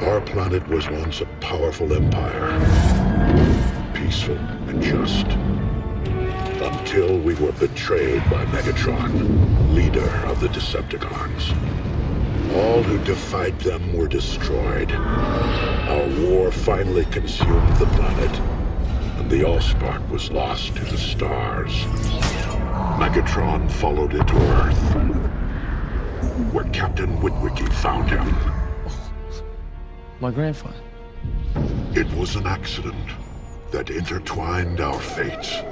Our planet was once a powerful empire, peaceful and just, until we were betrayed by Megatron, leader of the Decepticons. All who defied them were destroyed. Our war finally consumed the planet, and the Allspark was lost to the stars. Megatron followed it to Earth, where Captain Witwicky found him. My grandfather. It was an accident that intertwined our fates.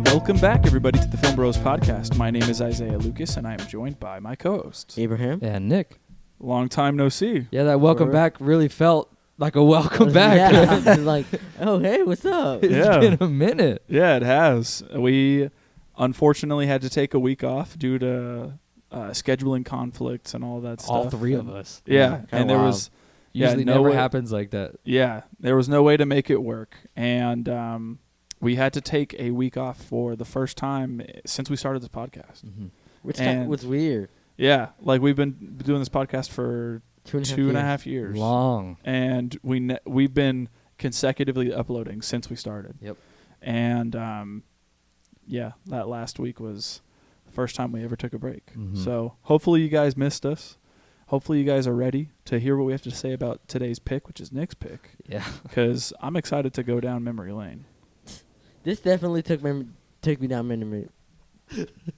Welcome back, everybody, to the Film Bros Podcast. My name is Isaiah Lucas, and I am joined by my co-hosts. Abraham. And Nick. Long time no see. Yeah, that welcome back really felt like a welcome back. Yeah, like, oh, hey, what's up? It's been a minute. Yeah, it has. We unfortunately had to take a week off due to scheduling conflicts and all that stuff. All three of us. Yeah, and there was usually no never way, happens like that. Yeah, there was no way to make it work, and we had to take a week off for the first time since we started this podcast. Mm-hmm. Which was weird. Yeah, like we've been doing this podcast for two and a half years. Long. And we've been consecutively uploading since we started. Yep. And that last week was the first time we ever took a break. Mm-hmm. So hopefully you guys missed us. Hopefully you guys are ready to hear what we have to say about today's pick, which is Nick's pick. Yeah. Because I'm excited to go down memory lane. This definitely took me down memory.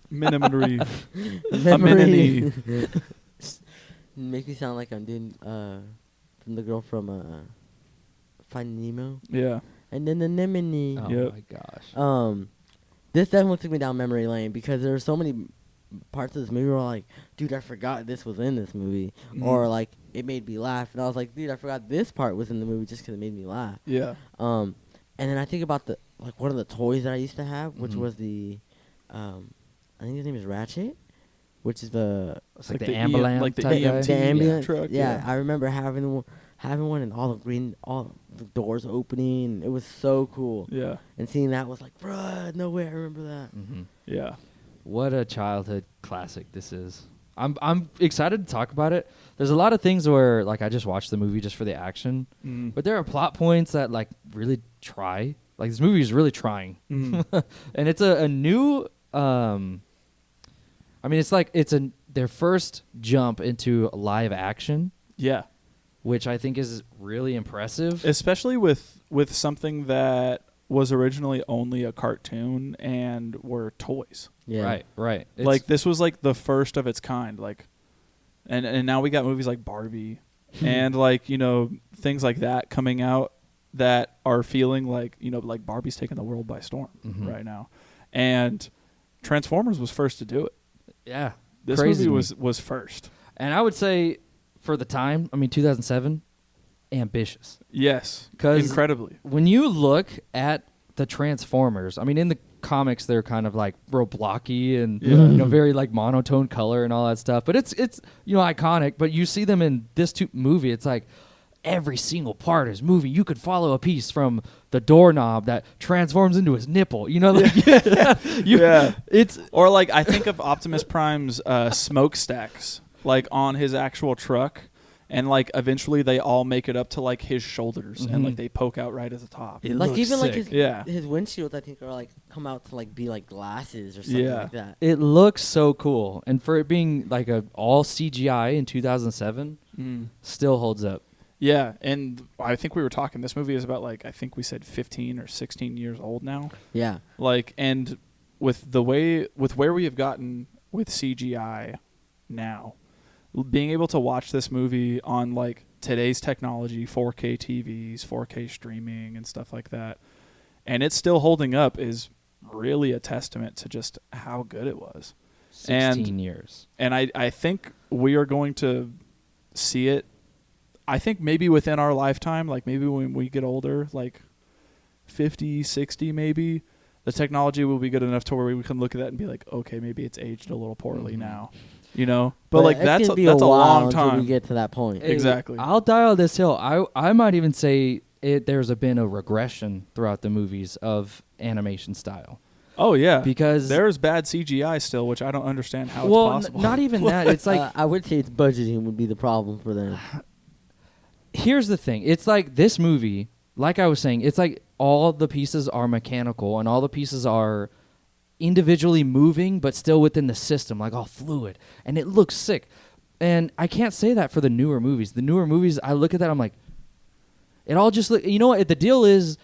Memory. Memory. Make me sound like I'm doing from the girl from Finding Nemo. Yeah. And then the Anemone. Oh Yep. my gosh. This definitely took me down memory lane because there were so many parts of this movie where I'm like, dude, I forgot this was in this movie. Mm-hmm. Or like it made me laugh, and I was like, dude, I forgot this part was in the movie just because it made me laugh. Yeah. And then I think about one of the toys that I used to have, which Mhm. was the, I think his name is Ratchet, which is the It's like the the ambulance like the type guy. EMT the ambulance truck. Yeah, I remember having one, and all the doors opening. It was so cool. Yeah. And seeing that was like, bruh, no way, I remember that. Mm-hmm. Yeah. What a childhood classic this is. I'm excited to talk about it. There's a lot of things where like I just watched the movie just for the action, but there are plot points that like really try. Like this movie is really trying, and it's a new. I mean, it's their first jump into live action. Yeah. Which I think is really impressive, especially with something that was originally only a cartoon and were toys. Yeah. Right. It's Like this was like the first of its kind. Like, and now we got movies like Barbie, and like things like that coming out that are feeling like like Barbie's taking the world by storm right now, and Transformers was first to do it. Yeah, This crazy movie was first, and I would say for the time, I mean 2007, ambitious. Yes, 'Cause incredibly. When you look at the Transformers, I mean in the comics they're kind of like real blocky and very like monotone color and all that stuff, but it's iconic. But you see them in this movie, it's like every single part is moving. You could follow a piece from the doorknob that transforms into his nipple. It's or like I think of Optimus Prime's smokestacks like on his actual truck. And like eventually they all make it up to like his shoulders and like they poke out right at the top. It Like looks even like sick. his windshields, I think, are like come out to like be like glasses or something like that. It looks so cool, and for it being like a all CGI in 2007, still holds up. Yeah, and I think we were talking. This movie is about like I think we said 15 or 16 years old now. Yeah. Like, and with where we have gotten with CGI now, being able to watch this movie on like today's technology, 4K TVs, 4K streaming and stuff like that, and it's still holding up is really a testament to just how good it was. 16 years. And I think we are going to see it, I think maybe within our lifetime, like maybe when we get older, like 50, 60 maybe, the technology will be good enough to where we can look at that and be like, okay, maybe it's aged a little poorly now, you know. But like it's gonna be that's a while long until time. we get to that point. Hey, Exactly. I'll die on this hill. I might even say there's been a regression throughout the movies of animation style. Oh yeah, Because there's bad CGI still, which I don't understand how well, it's possible. not even that. It's like I would say it's budgeting would be the problem for them. here's the thing. It's like this movie, like I was saying, it's like all the pieces are mechanical and all the pieces are individually moving but still within the system, like all fluid. And it looks sick. And I can't say that for the newer movies. The newer movies, I look at that, I'm like, it all just look, you know what? The deal is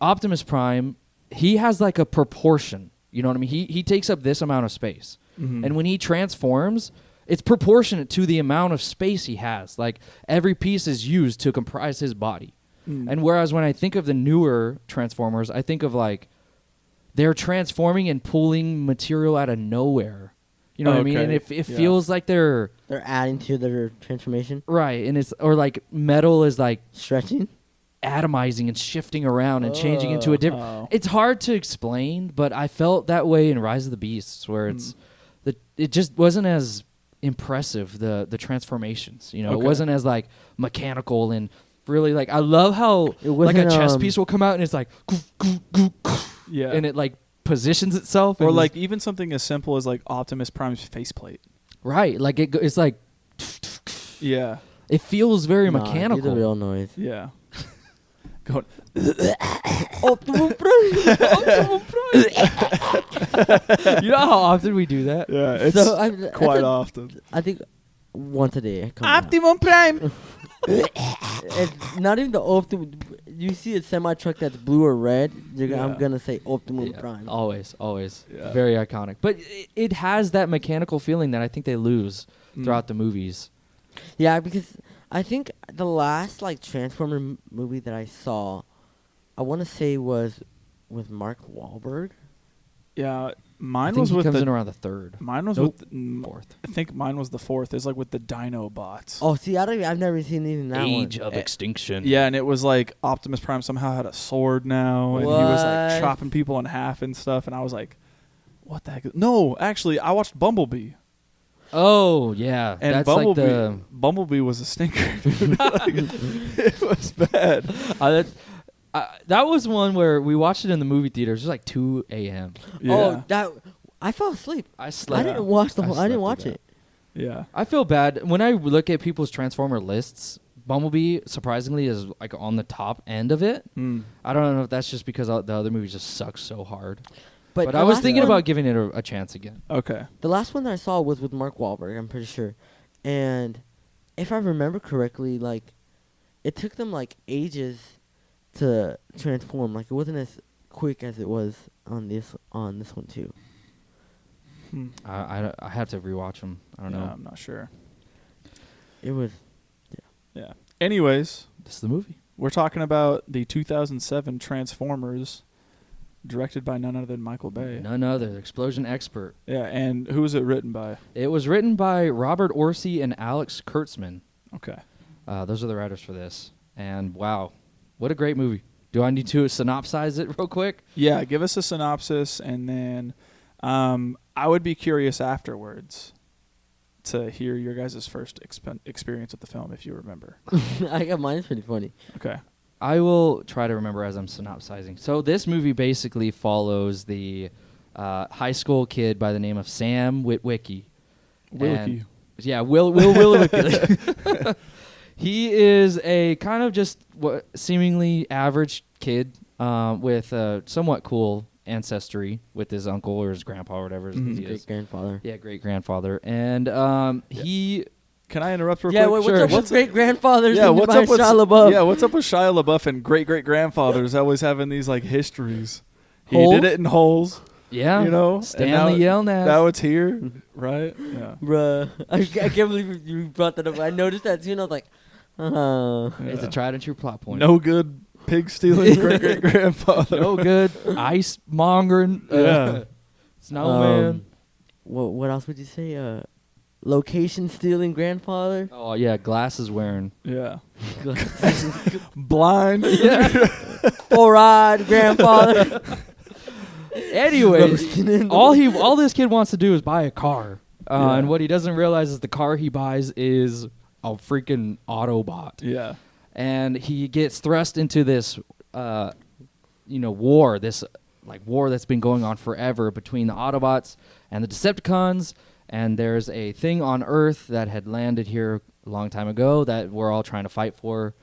Optimus Prime, he has like a proportion. You know what I mean? He takes up this amount of space. Mhm. And when he transforms, it's proportionate to the amount of space he has. Like every piece is used to comprise his body. And whereas when I think of the newer Transformers, I think of like they're transforming and pulling material out of nowhere. You know what I mean? And it feels like they're adding to their transformation, right. And it's or like metal is like stretching. atomizing and shifting around and changing into a different. Oh. It's hard to explain, but I felt that way in Rise of the Beasts, where it just wasn't as impressive the transformations. You know, Okay. it wasn't as like mechanical and really like. I love how It like a wasn't, chess piece will come out and it's like, Yeah. and it like positions itself, Or and like even something as simple as like Optimus Prime's faceplate. right, like it's like Yeah. it feels very Nah, do mechanical. the real noise. Yeah. Going. Optimum Prime. Optimum Prime. You know how often we do that? Yeah, it's So, quite that's often. I think once a day. I come out. Optimum Prime. It's not even the Optimum. You see a semi truck that's blue or red, I'm Yeah. gonna say Optimum Yeah, Prime. always Yeah. very iconic. But it has that mechanical feeling that I think they lose Mm. throughout the movies. Yeah, because I think the last like Transformer movie that I saw, I want to say was with Mark Wahlberg. Yeah, I mine think was he with comes the. in around the third, Mine was Nope. with. fourth. I think mine was the fourth. It's like with the Dino bots. Oh, see, I've never seen even that one. of Extinction. Yeah, and it was like Optimus Prime somehow had a sword now, and he was like What? chopping people in half and stuff. And I was like, "What the heck?" No, actually, I watched Bumblebee, Oh yeah, and that's Bumblebee. like the. Bumblebee was a stinker. Dude. Like, it was bad. That was one where we watched it in the movie theaters. It was like 2 a.m. Yeah, Oh, that I fell asleep. I slept. I didn't watch the I whole. I slept didn't through watch that. it. yeah. I feel bad when I look at people's Transformer lists. Bumblebee surprisingly is like on the top end of it. Mm. I don't know if that's just because the other movies just suck so hard. But the I was last thinking one- about giving it a chance again. Okay. The last one that I saw was with Mark Wahlberg. I'm pretty sure, and if I remember correctly, like it took them like ages to transform. Like it wasn't as quick as it was on this one too. Hmm. I have to rewatch them. I don't Yeah, know. I'm not sure. It was. Yeah. Anyways, This is the movie. we're talking about the 2007 Transformers, directed by none other than Michael Bay. None other. Explosion expert. Yeah, and who was it written by? It was written by Robert Orci and Alex Kurtzman. Okay. Those are the writers for this. And wow, what a great movie. Do I need to synopsize it real quick? Yeah, give us a synopsis, and then I would be curious afterwards to hear your guys' first experience with the film, if you remember. I got mine. It's pretty funny. Okay. I will try to remember as I'm synopsizing. So this movie basically follows the high school kid by the name of Sam Witwicky. Wilkie. Yeah, Will Witwicky. He is a kind of just seemingly average kid with a somewhat cool ancestry with his uncle or his grandpa or whatever Mhm. he is. Great grandfather. Yeah, great grandfather. And he Can I interrupt real Yeah, quick? what's up with great grandfathers? Yeah, what's up with Shia LaBeouf? Yeah, what's up with Shia LaBeouf and great grandfathers always having these like histories? Holes? He did it in Holes, yeah, you know. Stanley Yelnats. Now it's here, right? Yeah. Bruh. I can't believe you brought that up. I noticed that too, and I was like, It's a tried and true plot point. No good pig stealing great grandfather. No good ice mongering. Yeah. Snowman. What else would you say? Location stealing grandfather? Oh yeah, glasses wearing. Yeah. Blind. Yeah. Full ride, grandfather. Anyway, all this kid wants to do is buy a car. Yeah. And what he doesn't realize is the car he buys is a freaking Autobot. Yeah. And he gets thrust into this, war, this war that's been going on forever between the Autobots and the Decepticons. And there's a thing on Earth that had landed here a long time ago that we're all trying to fight for.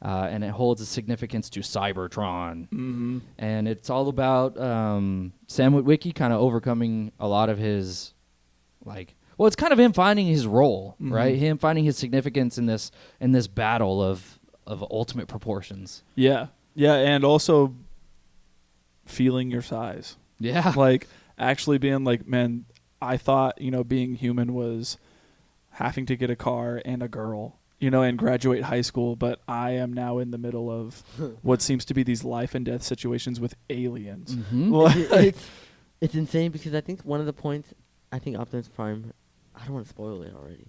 And it holds a significance to Cybertron. Mm-hmm. And it's all about Sam Witwicky kind of overcoming a lot of his, it's kind of him finding his role, right? Him finding his significance in this battle of ultimate proportions. Yeah. Yeah, and also feeling your size. Yeah. Like, actually being like, man, I thought, being human was having to get a car and a girl, and graduate high school, but I am now in the middle of what seems to be these life and death situations with aliens. Mm-hmm. It's insane because I think one of the points, I think Optimus Prime, I don't want to spoil it already.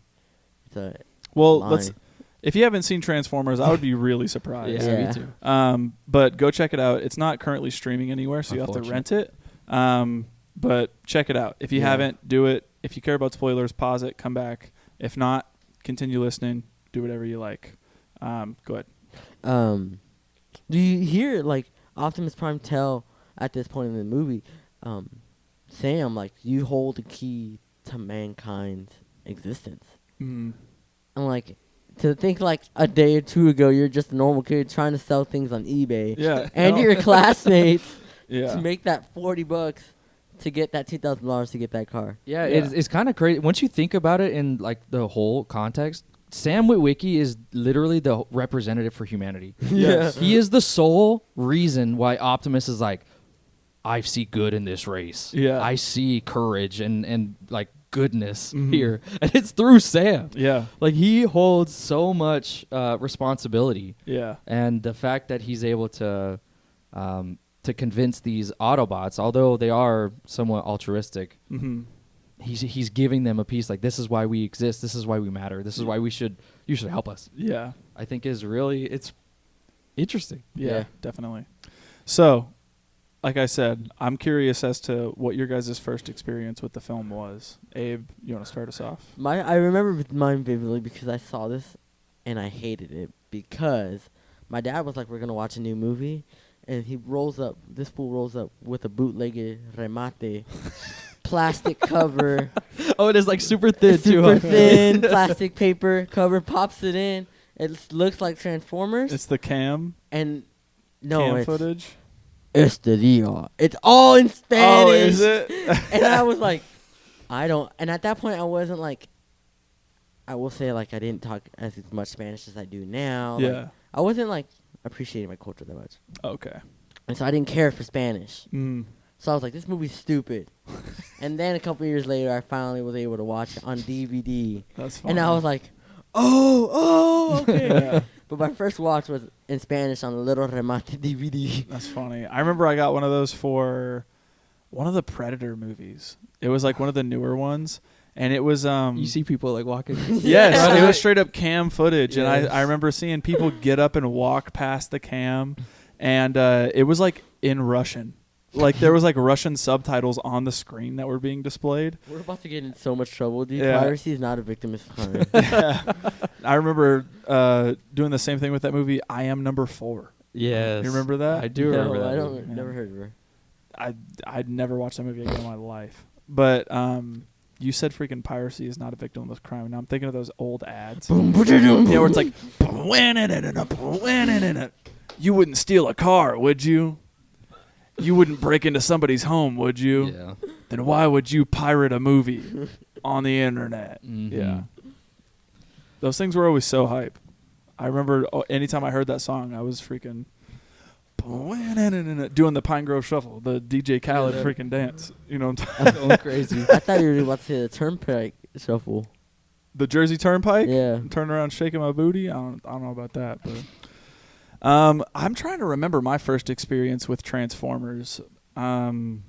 It's a line. If you haven't seen Transformers, I would be really surprised. Yeah, me too. But go check it out. It's not currently streaming anywhere, so you have to rent it. But check it out. If you haven't, do it. If you care about spoilers, pause it, come back. If not, continue listening. Do whatever you like. Go ahead. Do you hear Optimus Prime tell at this point in the movie, Sam, you hold the key to mankind's existence? Mm. And to think a day or two ago you're just a normal kid trying to sell things on eBay. Yeah. And your classmates Yeah. to make that $40 to get that $2,000 to get that car. Yeah, it's kind of crazy. Once you think about it in the whole context, Sam Witwicky is literally the representative for humanity. Yes. He is the sole reason why Optimus is I see good in this race. Yeah. I see courage and goodness here. And it's through Sam. Yeah. He holds so much responsibility. Yeah. And the fact that he's able to convince these Autobots, although they are somewhat altruistic, he's giving them a piece this is why we exist, this is why we matter, this is why you should help us. Yeah. I think it's interesting. Yeah, definitely. So, like I said, I'm curious as to what your guys' first experience with the film was. Abe, you want to start us off? I remember mine vividly because I saw this and I hated it because my dad was like, we're going to watch a new movie. And this fool rolls up with a bootlegged remate, plastic cover. Oh, it is super thin too. Super thin, plastic paper cover, pops it in. It looks like Transformers. It's the cam footage. footage. Este dia. It's all in Spanish. Oh, is it? And I was like, and at that point I wasn't I will say I didn't talk as much Spanish as I do now. Yeah. I wasn't appreciating my culture that much. Okay. And so I didn't care for Spanish. Mm. So I was like, this movie's stupid. And then a couple years later, I finally was able to watch it on DVD. That's fine. And I was like, okay. Yeah. But my first watch was in Spanish on a little remate DVD. That's funny. I remember I got one of those for one of the Predator movies. It was one of the newer ones. And it was you see people walking. Yes, it was straight up cam footage. Yes. And I remember seeing people get up and walk past the cam, and it was in Russian. There was Russian subtitles on the screen that were being displayed. We're about to get in so much trouble, dude. Yeah. Piracy is not a victim of crime. Yeah. I remember doing the same thing with that movie, I Am Number 4. Yes. You remember that? I do remember that. I movie. don't. Never heard of her. I'd never watched that movie again in my life. But you said freaking piracy is not a victim of crime. Now I'm thinking of those old ads. Yeah, where it's you wouldn't steal a car, would you? You wouldn't break into somebody's home, would you? Yeah. Then why would you pirate a movie on the internet? Mm-hmm. Yeah. Those things were always so hype. I remember anytime I heard that song, I was freaking doing the Pine Grove Shuffle, the DJ Khaled freaking dance. You know what I'm Going crazy. I thought you were about to say the Turnpike Shuffle. The Jersey Turnpike? Yeah. Turn around shaking my booty? I don't know about that. But I'm trying to remember my first experience with Transformers. And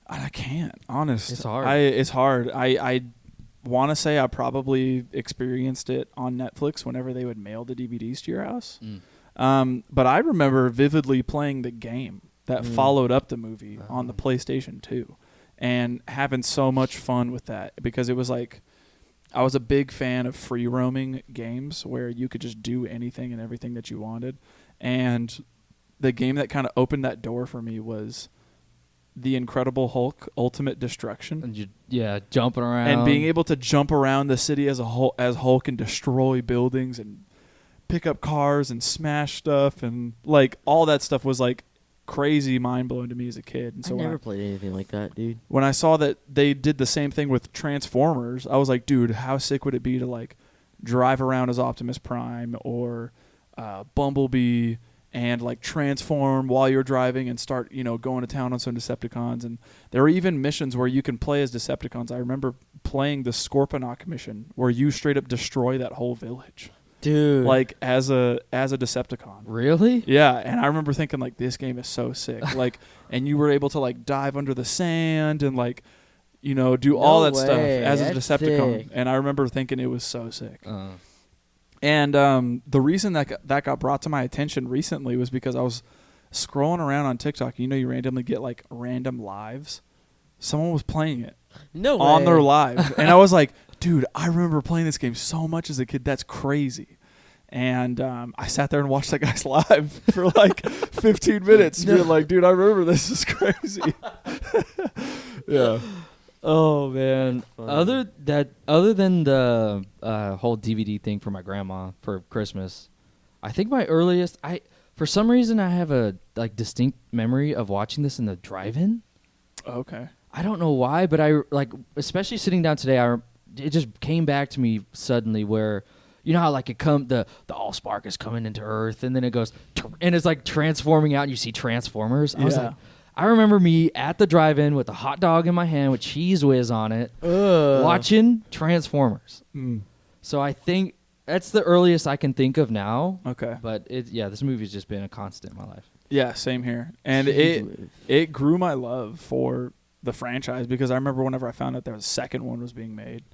I can't, honest. It's hard. It's hard. I want to say I probably experienced it on Netflix whenever they would mail the DVDs to your house. But I remember vividly playing the game that followed up the movie on the PlayStation 2 and having so much fun with that because it was like I was a big fan of free roaming games where you could just do anything and everything that you wanted. And the game that kind of opened that door for me was The Incredible Hulk Ultimate Destruction. And jumping around. And being able to jump around the city as Hulk and destroy buildings and pick up cars and smash stuff and like all that stuff was like crazy mind-blowing to me as a kid. And so I never played anything like that, dude. when I saw that they did the same thing with Transformers, I was like, dude, how sick would it be to like drive around as Optimus Prime or Bumblebee and like transform while you're driving and start, going to town on some Decepticons. And there were even missions where you can play as Decepticons. I remember playing the Scorponok mission where you straight up destroy that whole village. Dude. Like as a Decepticon. Really? Yeah, and I remember thinking like this game is so sick. Like and you were able to like dive under the sand and like do all that stuff as a That's Decepticon. sick. And I remember thinking it was so sick. And the reason that got brought to my attention recently was because I was scrolling around on TikTok. You randomly get like random lives. Someone was playing it on their live. And I was like, dude, I remember playing this game so much as a kid. That's crazy. And I sat there and watched that guy's live for like 15 minutes being like, dude, I remember this is crazy. Yeah. Oh man! Fun. Other than the whole DVD thing for my grandma for Christmas, I think my earliest for some reason I have a like distinct memory of watching this in the drive-in. Okay. I don't know why, but I like especially sitting down today. It just came back to me suddenly where. You know how like the Allspark is coming into Earth and then it goes and it's like transforming out and you see Transformers. I was like, I remember me at the drive-in with a hot dog in my hand with Cheese Whiz on it, watching Transformers. So I think that's the earliest I can think of now. Okay. But this movie's just been a constant in my life. Yeah, same here. And it grew my love for the franchise because I remember whenever I found out there was a second one was being made,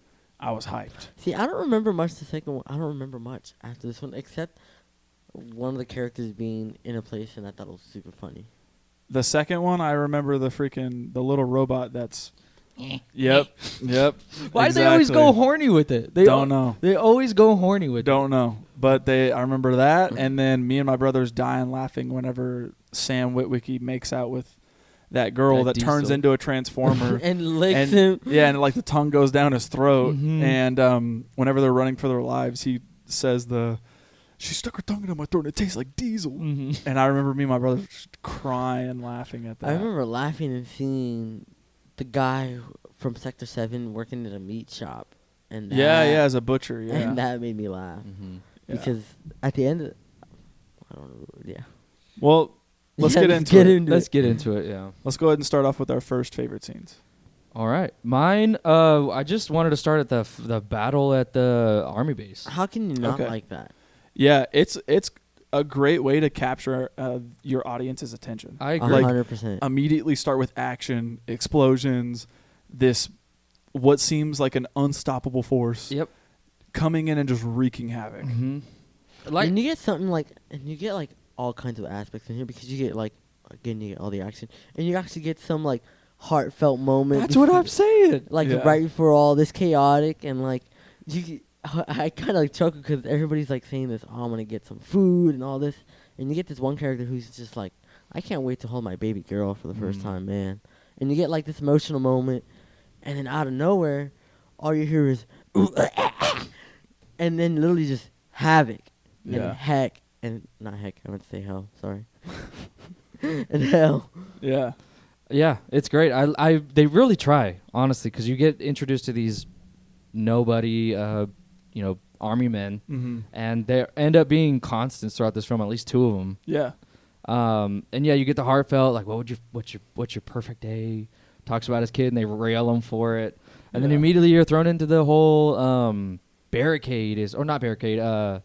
I was hyped. See, I don't remember much the second one. I don't remember much after this one, except one of the characters being in a place, and I thought it was super funny. The second one, I remember the little robot that's... Yep. Why do they always go horny with it? They don't know. They always go horny with it. Don't know. But I remember that, and then me and my brothers dying laughing whenever Sam Witwicky makes out with that girl that turns into a transformer and licks him. Yeah, and like the tongue goes down his throat. And whenever they're running for their lives, he says she stuck her tongue in my throat and it tastes like diesel. And I remember me and my brother just crying laughing at that. I remember laughing and seeing the guy from Sector 7 working at a meat shop. And as a butcher, yeah. And that made me laugh. Because at the end, I don't know, yeah. Well... Let's get into it. Yeah. Let's go ahead and start off with our first favorite scenes. All right. Mine, I just wanted to start at the battle at the army base. How can you not like that? Yeah, it's a great way to capture your audience's attention. I agree. 100%. Immediately start with action, explosions, this what seems like an unstoppable force. Yep. Coming in and just wreaking havoc. And you get something like, all kinds of aspects in here because you get again you get all the action and you actually get some like heartfelt moment. That's what I'm saying. Right before all this chaotic and I kind of like chuckle because everybody's like saying this. Oh, I'm gonna get some food and all this, and you get this one character who's just like, I can't wait to hold my baby girl for the first time, man. And you get like this emotional moment, and then out of nowhere, all you hear is, and then literally just havoc and heck. And not heck, I meant to say hell. Sorry. And hell. Yeah. Yeah, it's great. They really try, honestly, because you get introduced to these nobody, army men, and they end up being constants throughout this film. At least two of them. Yeah. And you get the heartfelt like, what's your perfect day? Talks about his kid, and they rail him for it, and then immediately you're thrown into the whole barricade not barricade.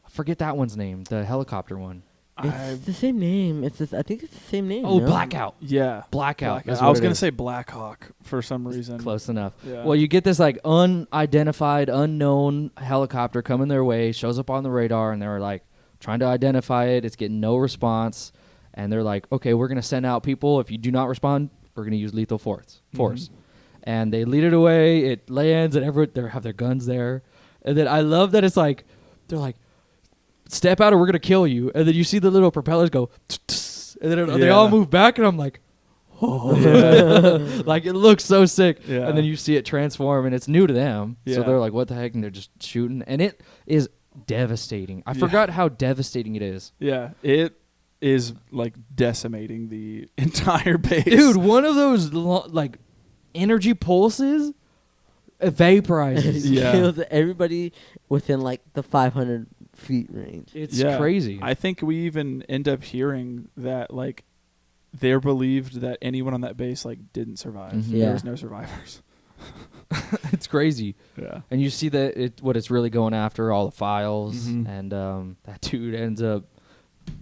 Forget that one's name, the helicopter one. It's the same name. I think it's the same name. Oh, no? Blackout. Yeah. Blackout. I was going to say Blackhawk for some reason. Close enough. Yeah. Well, you get this like unidentified, unknown helicopter coming their way, shows up on the radar, and they're like trying to identify it. It's getting no response. And they're like, okay, we're going to send out people. If you do not respond, we're going to use lethal force. And they lead it away. It lands, and they have their guns there. And then I love that it's like, they're like, step out or we're going to kill you. And then you see the little propellers go, and then they all move back, and I'm like, oh. Like, it looks so sick. Yeah. And then you see it transform, and it's new to them. Yeah. So they're like, what the heck? And they're just shooting. And it is devastating. I forgot how devastating it is. Yeah, it is like decimating the entire base. Dude, one of those like energy pulses vaporizes. Yeah. Kills everybody within like the 500 feet range. It's crazy. I think we even end up hearing that like they're believed that anyone on that base like didn't survive. Mhm. Yeah. There was no survivors. It's crazy. Yeah. And you see that what it's really going after, all the files, Mhm. and that dude ends up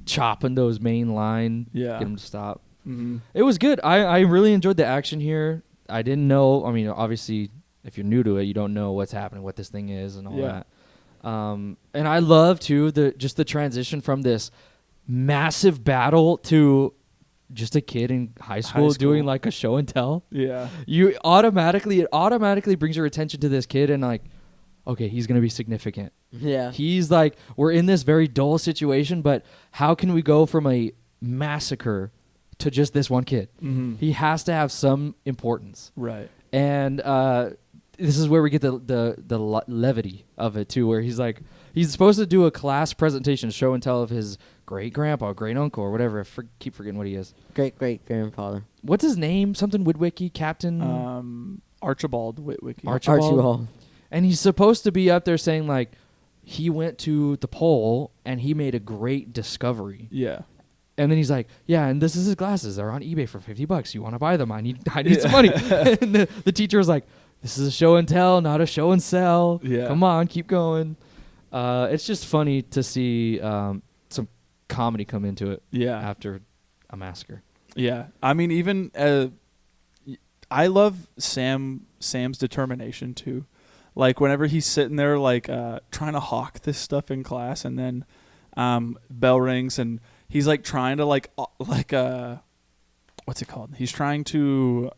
chopping those main line, Yeah. get him to stop. Mm-hmm. It was good. I really enjoyed the action here. I didn't know. I mean, obviously, if you're new to it, you don't know what's happening, what this thing is, and all Yeah. that. And I love too the transition from this massive battle to just a kid in high school doing like a show and tell. Yeah. It automatically brings your attention to this kid, and like, okay, he's gonna be significant. Yeah. He's like, we're in this very dull situation, but how can we go from a massacre to just this one kid? Mm-hmm. He has to have some importance. Right. And this is where we get the levity of it too, where he's like, he's supposed to do a class presentation, show and tell of his great grandpa, great uncle, or whatever. Keep forgetting what he is. Great grandfather. What's his name? Something Witwicky, Captain Archibald Witwicky. Archibald. And he's supposed to be up there saying like, he went to the pole and he made a great discovery. Yeah. And then he's like, yeah, and this is his glasses. They're on eBay for $50. You want to buy them? I need some money. And the teacher was like, this is a show and tell, not a show and sell. Yeah. Come on, keep going. It's just funny to see some comedy come into it. Yeah. After a massacre. Yeah. I mean, even I love Sam's determination too. Like whenever he's sitting there, like trying to hawk this stuff in class, and then bell rings, and he's like trying to like what's it called? He's trying to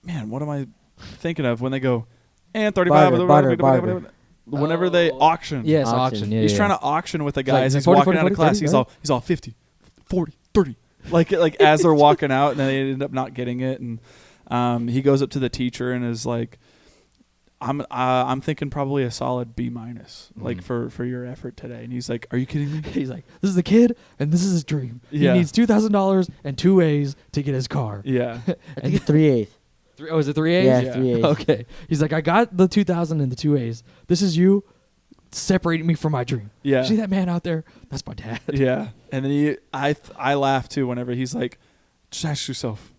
man, what am I thinking of when they go and 35? Barter. Whenever they auction, Yes, Auction. auction. Yeah, he's yeah. trying to auction with the like, guys. He's 40, walking 40, out of 40, class. 30, He's all 50, 40, 30. Like as they're walking out, and then they end up not getting it, and he goes up to the teacher and is like, I'm thinking probably a solid B-, like for your effort today. And he's like, are you kidding me? He's like, this is the kid, and this is his dream. Yeah. He needs $2,000 and 2 A's to get his car. Yeah. I think it's 3/8. Oh, is it 3 A's? Yeah, Yeah. 3/8. Okay. He's like, I got the 2,000 and the 2 A's. This is you separating me from my dream. Yeah. See that man out there? That's my dad. Yeah. And then I laugh too whenever he's like, just ask yourself,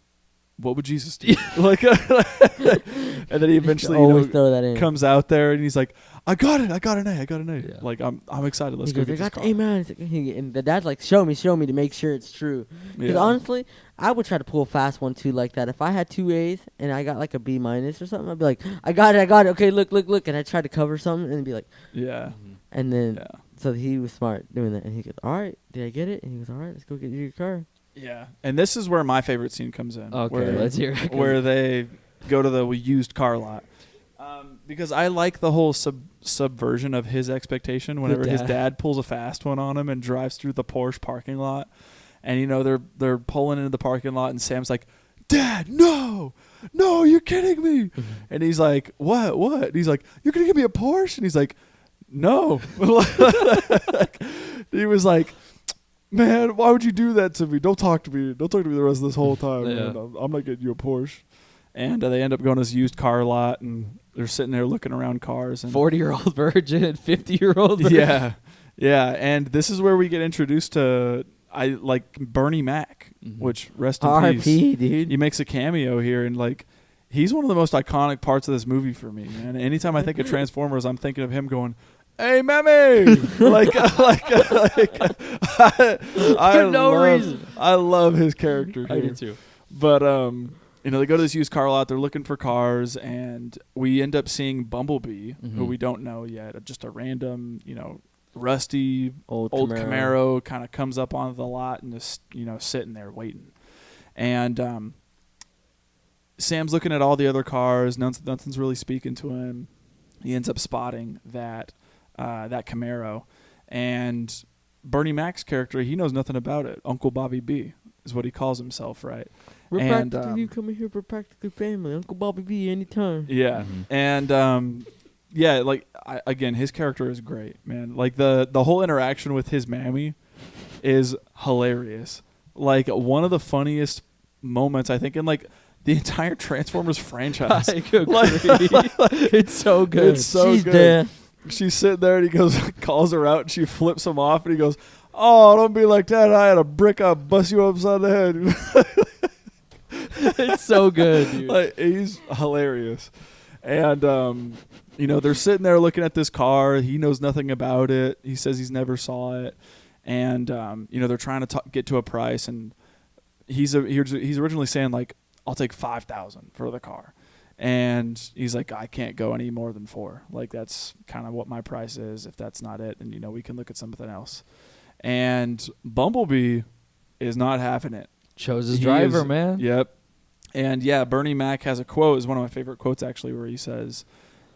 what would Jesus do? Like, and then he eventually Always throw that in. comes out there and he's like, I got an A. Yeah. Like I'm excited. Let's He go goes, get I this got the car. amen. And the dad's like, show me to make sure it's true. Because Yeah. honestly, I would try to pull a fast one too like that. If I had 2 A's and I got like a B- or something, I'd be like, I got it. Okay, look. And I try to cover something and be like, Yeah. and then, Yeah. so he was smart doing that. And he goes, all right, did I get it? And he goes, all right, let's go get you your car. Yeah. And this is where my favorite scene comes in. Okay, where, let's hear it. where they go to the used car lot. Because I like the whole subversion of his expectation whenever his dad pulls a fast one on him and drives through the Porsche parking lot. And, you know, they're pulling into the parking lot, and Sam's like, Dad, no, you're kidding me. And he's like, what? And he's like, you're going to give me a Porsche? And he's like, no. He was like, man, why would you do that to me? Don't talk to me. Don't talk to me the rest of this whole time. Yeah. Man. I'm not getting you a Porsche. And they end up going to this used car lot, and they're sitting there looking around cars. And 40-year-old virgin, 50-year-old virgin. Yeah. And this is where we get introduced to Bernie Mac, which rest in peace. R.I.P., dude. He makes a cameo here, and like he's one of the most iconic parts of this movie for me. And anytime I think of Transformers, I'm thinking of him going, "Hey, Mammy!" For no reason. I love his character. I here. do too. But you know, they go to this used car lot. They're looking for cars, and we end up seeing Bumblebee, who we don't know yet, just a random, you know, rusty Old Camaro kind of comes up onto the lot and just, sitting there waiting. And Sam's looking at all the other cars. Nothing's really speaking to him. He ends up spotting that Camaro. And Bernie Mac's character, he knows nothing about it. Uncle Bobby B is what he calls himself, right? We're And, practically coming here for practically family. Uncle Bobby B anytime. Yeah. And again, his character is great, man. Like the whole interaction with his mammy is hilarious. Like one of the funniest moments I think in like the entire Transformers franchise. I agree. It's so good. It's so She's good. there. She's sitting there and he goes, calls her out and she flips him off and he goes, "Oh, don't be like that. I had a brick, I'll bust you upside the head." It's so good, dude. Like, he's hilarious. And, they're sitting there looking at this car. He knows nothing about it. He says he's never saw it. And, they're trying to get to a price. And he's originally saying, like, I'll take $5,000 for the car. And he's like, I can't go any more than $4,000. Like, that's kind of what my price is. If that's not it, then, we can look at something else. And Bumblebee is not having it. Chose his driver, man. Yep. And, Bernie Mac has a quote. It's one of my favorite quotes, actually, where he says,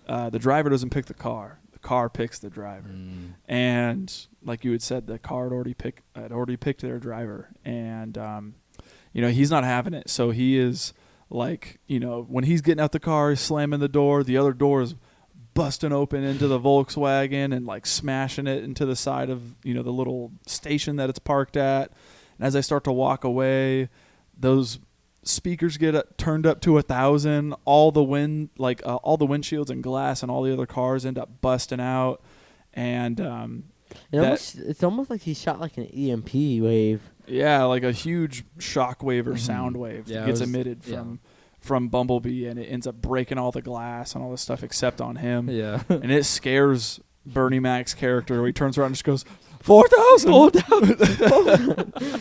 the driver doesn't pick the car picks the driver. And like you had said, the car had already picked their driver. And, he's not having it. So he is like, when he's getting out the car, he's slamming the other door is busting open into the Volkswagen and like smashing it into the side of, the little station that it's parked at. And as I start to walk away, those speakers get turned up to 1,000. All the windshields and glass and all the other cars end up busting out. And it's almost like he shot like an EMP wave. Yeah, like a huge shock wave or sound wave gets emitted from Bumblebee, and it ends up breaking all the glass and all this stuff except on him. Yeah. And it scares Bernie Mac's character. He turns around and just goes, 4,000.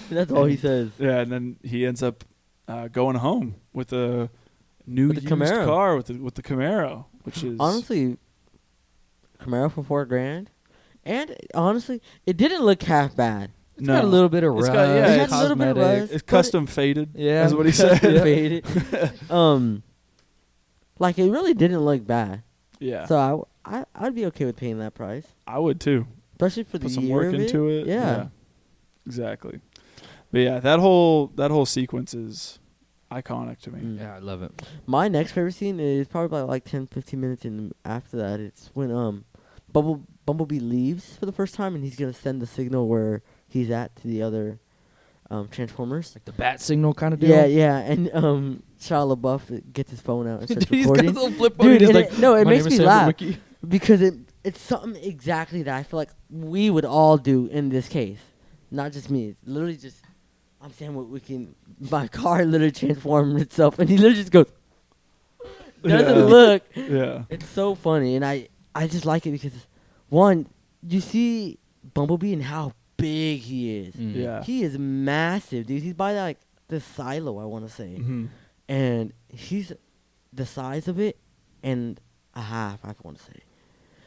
That's all he says. Yeah, and then he ends up going home with a new used Camaro. car with the Camaro, which is honestly Camaro for $4,000, and honestly, it didn't look half bad. It's got a little bit of rust. It had a little bit of rust. It's custom faded. Yeah, is what he said. Faded. Like it really didn't look bad. Yeah. So I'd be okay with paying that price, I would too. especially for the Put some year work of into it. Yeah. Exactly. But yeah, that whole sequence is iconic to me. Yeah, I love it. My next favorite scene is probably like 10-15 minutes in after that. It's when Bumblebee leaves for the first time and he's gonna send the signal where he's at to the other Transformers. Like the bat signal kind of deal. Yeah, and Shia LaBeouf gets his phone out and starts He's got recording. this little flip Dude, phone. He's and like, it "My makes name me is Sam laugh Wiki." because it's something exactly that I feel like we would all do in this case. Not just me. It's literally just I'm saying what we can. My car literally transformed itself, and he literally just goes. Doesn't look. Yeah. It's so funny, and I just like it because one, you see Bumblebee and how big he is. Yeah. He is massive, dude. He's by like the silo, I want to say, and he's the size of it and a half, I want to say.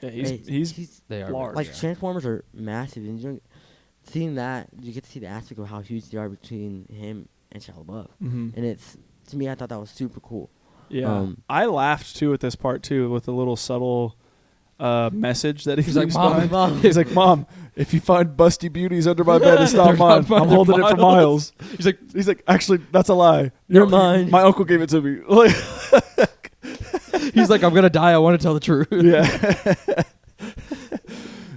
Yeah, he's they are large. Like Transformers are massive, and seeing that you get to see the aspect of how huge they are between him and Shia LaBeouf, and it's to me I thought that was super cool. Yeah, I laughed too at this part too with the little subtle message that he's like, Mom. He's like, Mom, if you find busty beauties under my bed, it's not mine. I'm holding it for Miles. He's like, actually, that's a lie. You're mine. My uncle gave it to me. Like, he's like, I'm gonna die. I want to tell the truth. Yeah.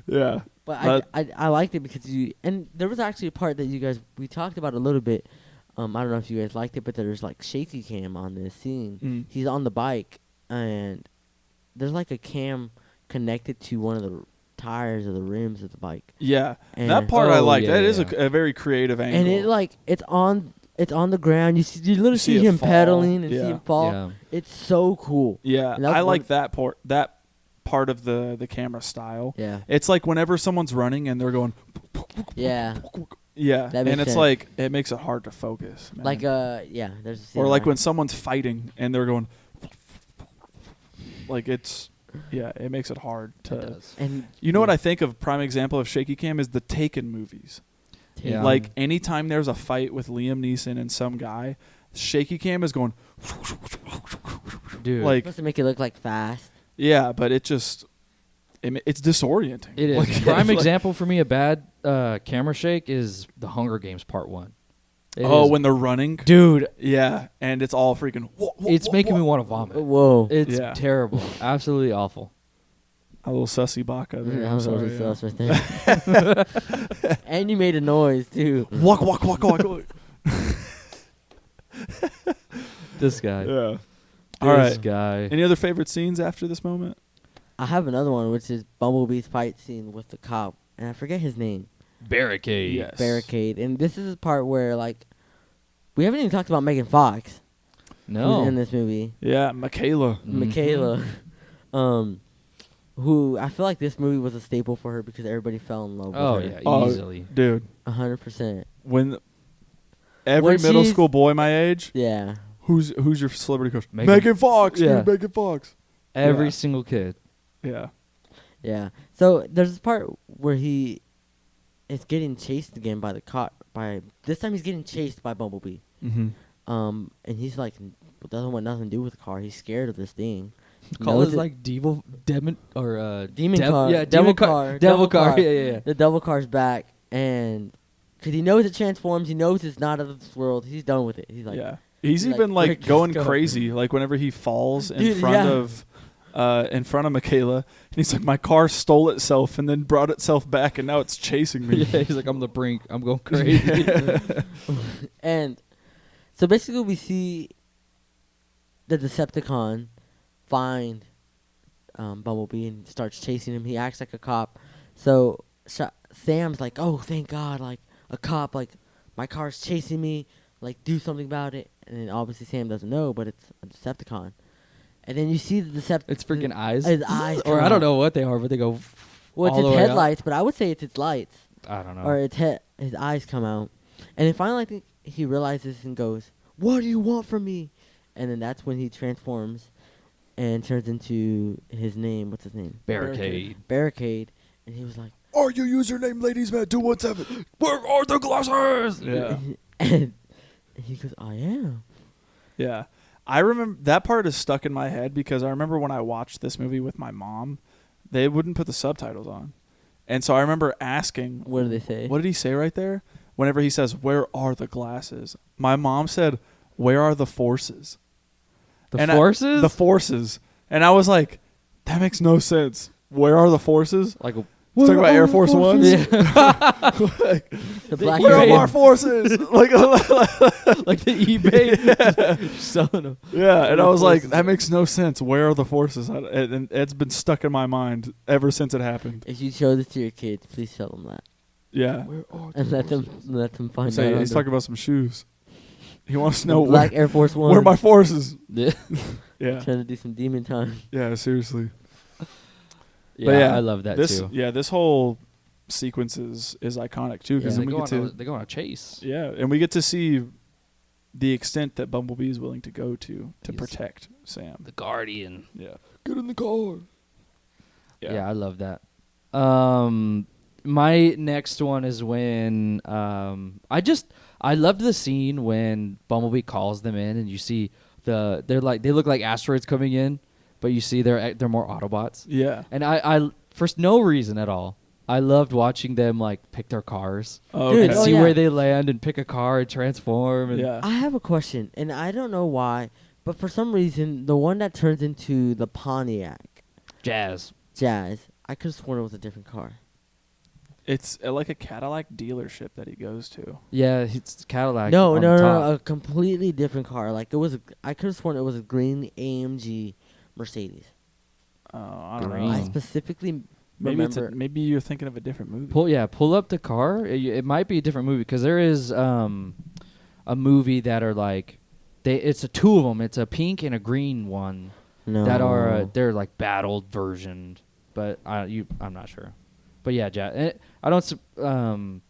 Yeah. But I liked it because and there was actually a part that we talked about a little bit. I don't know if you guys liked it, but there's like shaky cam on this scene. He's on the bike and there's like a cam connected to one of the tires of the rims of the bike. Yeah, and that part I liked. Yeah, that is a very creative angle. And it's on the ground. You literally see him pedaling and see him fall. Yeah. It's so cool. Yeah, I like that part. That part of the camera style. Yeah. It's like whenever someone's running and they're going. Yeah. Yeah, That makes and it's sense. like it makes it hard to focus. Man. Like there's a scene or like where- when someone's fighting and they're going. Like it's Yeah, it makes it hard to. It does. And You know what I think of prime example of shaky cam is the Taken movies. Yeah. Like anytime there's a fight with Liam Neeson and some guy, shaky cam is going. Dude. Like supposed to make it look like fast. yeah, but it's disorienting. It is. Like, Prime like- example for me, a bad camera shake is The Hunger Games Part 1. It Oh, is- when they're running. dude, Yeah, and it's all freaking. it's making me want to vomit. Whoa. It's Yeah. terrible. Absolutely awful. A little sussy baka there. That I'm was sorry, already yeah. sus right there. And you made a noise too. Walk, walk, walk, walk, walk. This guy. Yeah. This All right. guy. Any other favorite scenes after this moment? I have another one, which is Bumblebee's fight scene with the cop, and I forget his name. Barricade. Yes. Barricade. And this is the part where like we haven't even talked about Megan Fox. No. Who's in this movie. Yeah, Michaela. Mhm. Michaela. Who I feel like this movie was a staple for her because everybody fell in love Oh, with her. yeah. Oh, Easily. Dude, 100%. when every When middle she's- school boy my age, Yeah. who's your celebrity crush? Megan- Megan Fox. Yeah. Dude, Megan Fox. Every Yeah. single kid. Yeah. Yeah. So there's this part where he is getting chased again by the cop. This time he's getting chased by Bumblebee. Mm-hmm. And he's like doesn't want nothing to do with the car. He's scared of this thing. Call Knows it it- like devil, demon, or Demon car. Yeah, Devil demon car. Devil car. Yeah, yeah, yeah. The devil car's back, and because he knows it transforms, he knows it's not of this world. He's done with it. He's like, Yeah. He's like, even like "Frick, going just go." crazy. Like whenever he falls in Dude, front yeah. of Michaela, and he's like, my car stole itself and then brought itself back, and now it's chasing me. Yeah, he's like, I'm the brink. I'm going crazy. And so basically, we see the Decepticon find Bumblebee and starts chasing him. He acts like a cop. So Sam's like, "Oh, thank God! Like a cop. Like my car's chasing me. Like do something about it." And then obviously Sam doesn't know, but it's a Decepticon. And then you see the Decepticon. It's freaking eyes. His eyes. Or come I don't out. know what they are, but they go. Well, it's all the its way up. headlights, but I would say it's its lights. I don't know. Or his eyes come out. And then finally, I think he realizes and goes, "What do you want from me?" And then that's when he transforms and turns into his name. What's his name? Barricade. Barricade. And he was like, Are you username ladies man 217? Where are the glasses? Yeah. and he goes, "I am." Yeah. I remember that part is stuck in my head because I remember when I watched this movie with my mom, they wouldn't put the subtitles on. And so I remember asking, What do they say? what did he say right there? Whenever he says, "Where are the glasses?" My mom said, "Where are the forces?" The And forces? the forces. And I was like, that makes no sense. Where are the forces? like a, Let's talk about Air Force Ones. yeah. Like, The black where eBay. are our forces? like, like the eBay selling them. yeah. And the I was like, forces? that makes no sense. Where are the forces? And it's been stuck in my mind ever since it happened. If you show this to your kids, please tell them that. Yeah. And let them find So out. he's talking about some shoes. He wants to The know black where Air Force One. are my forces. Yeah. Yeah. Trying to do some demon time. Yeah, seriously. Yeah, yeah, I love that this, too. Yeah, this whole sequence is iconic too because They then we go, get on to they go on a chase. yeah, and we get to see the extent that Bumblebee is willing to go to He's- protect Sam. The Guardian. Yeah, get in the car. Yeah, I love that. My next one is when I loved the scene when Bumblebee calls them in and you see they look like asteroids coming in, but you see they're more Autobots. Yeah. And I for no reason at all, I loved watching them like pick their cars Oh, Dude, and okay. see yeah. where they land and pick a car and transform. And Yeah. I have a question, and I don't know why, but for some reason, the one that turns into the Pontiac Jazz. Jazz, I could have sworn it was a different car. It's like a Cadillac dealership that he goes to. Yeah, it's Cadillac. No, on no, the no, top. a completely different car. Like I could have sworn it was a green AMG Mercedes. I don't Green. know. I specifically Maybe remember. maybe you're thinking of a different movie. Pull up the car. It might be a different movie because there is a movie that are like it's a two of them. It's a pink and a green one No. that are they're like battled version, but I'm not sure. But yeah, Jazz. I don't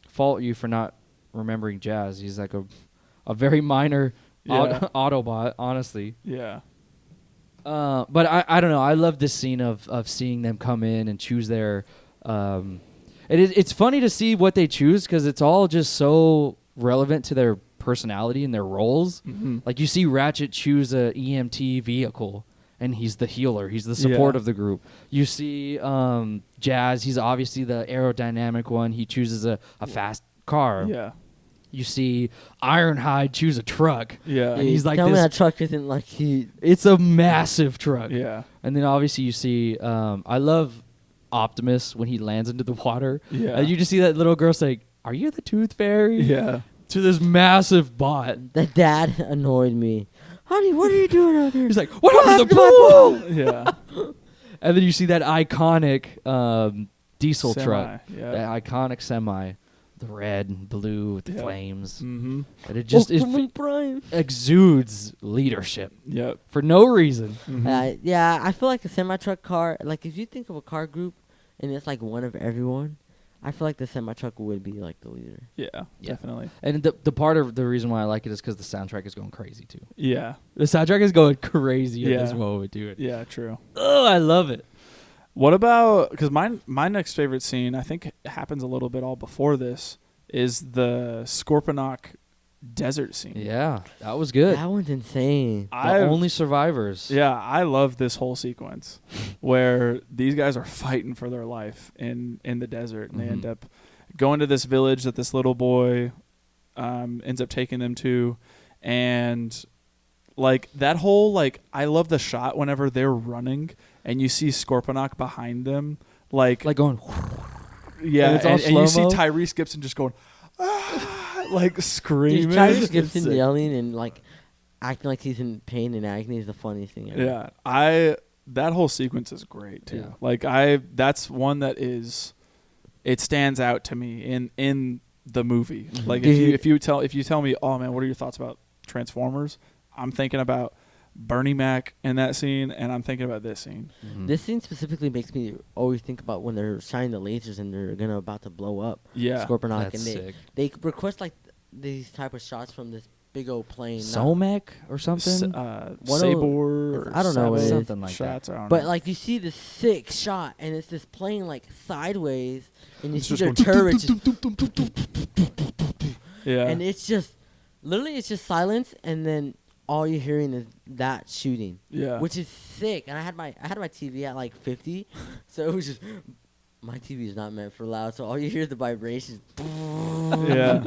fault you for not remembering Jazz. He's like a very minor Yeah. Autobot, honestly. Yeah. But I don't know. I love this scene of seeing them come in and choose their. It's funny to see what they choose because it's all just so relevant to their personality and their roles. Mm-hmm. Like you see Ratchet choose a EMT vehicle, and he's the healer. He's the support of the group. You see Jazz. He's obviously the aerodynamic one. He chooses a fast car. Yeah. You see Ironhide choose a truck. Yeah. And he's like Tell me this. that truck isn't like he. It's a massive truck. Yeah. And then obviously you see, I love Optimus when he lands into the water. Yeah. And you just see that little girl say, "Are you the Tooth Fairy?" Yeah. To this massive bot. The dad annoyed me. Honey, what are you doing out here? He's like, "What happened to the pool?" Yeah. And then you see that iconic diesel Semi, truck. yeah. That iconic semi. The red and blue with the Yeah. flames. Mm-hmm. And it just Optimus Prime. exudes leadership Yep. for no reason. Mhm. Yeah, I feel like a semi-truck car, like if you think of a car group and it's like one of everyone, I feel like the semi-truck would be like the leader. Yeah, Yeah. definitely. And the part of the reason why I like it is because the soundtrack is going crazy too. Yeah. The soundtrack is going crazy Yeah. at this moment, dude. Yeah, true. Oh, I love it. What about, because my next favorite scene, I think happens a little bit all before this, is the Scorponok desert scene. Yeah, that was good. That one's insane. The only survivors. Yeah, I love this whole sequence where these guys are fighting for their life in the desert, and they end up going to this village that this little boy ends up taking them to, and like that whole like I love the shot whenever they're running and you see Scorponok behind them, like going. yeah, and it's all and you see slow-mo? Tyrese Gibson just going, like screaming. Dude, Tyrese It's Gibson sick. yelling and like acting like he's in pain and agony is the funniest thing ever. Yeah, that whole sequence is great too. Yeah. Like that's one that it stands out to me in the movie. Like if you tell me, oh man, what are your thoughts about Transformers? I'm thinking about Bernie Mac in that scene, and I'm thinking about this scene. This scene specifically makes me always think about when they're shining the lasers and they're about to blow up Yeah, Scorponok, That's and sick. they request like these type of shots from this big old plane. Somek or something. Sabor. I don't know what it is. Something like shots, I don't But know. like you see this sick shot, and it's this plane like sideways, and you It's see just their going turrets, yeah, and it's just literally it's just silence, and then all you're hearing is that shooting, yeah, which is sick. And I had my TV at like 50, so it was just my TV is not meant for loud, so all you hear is the vibrations. yeah.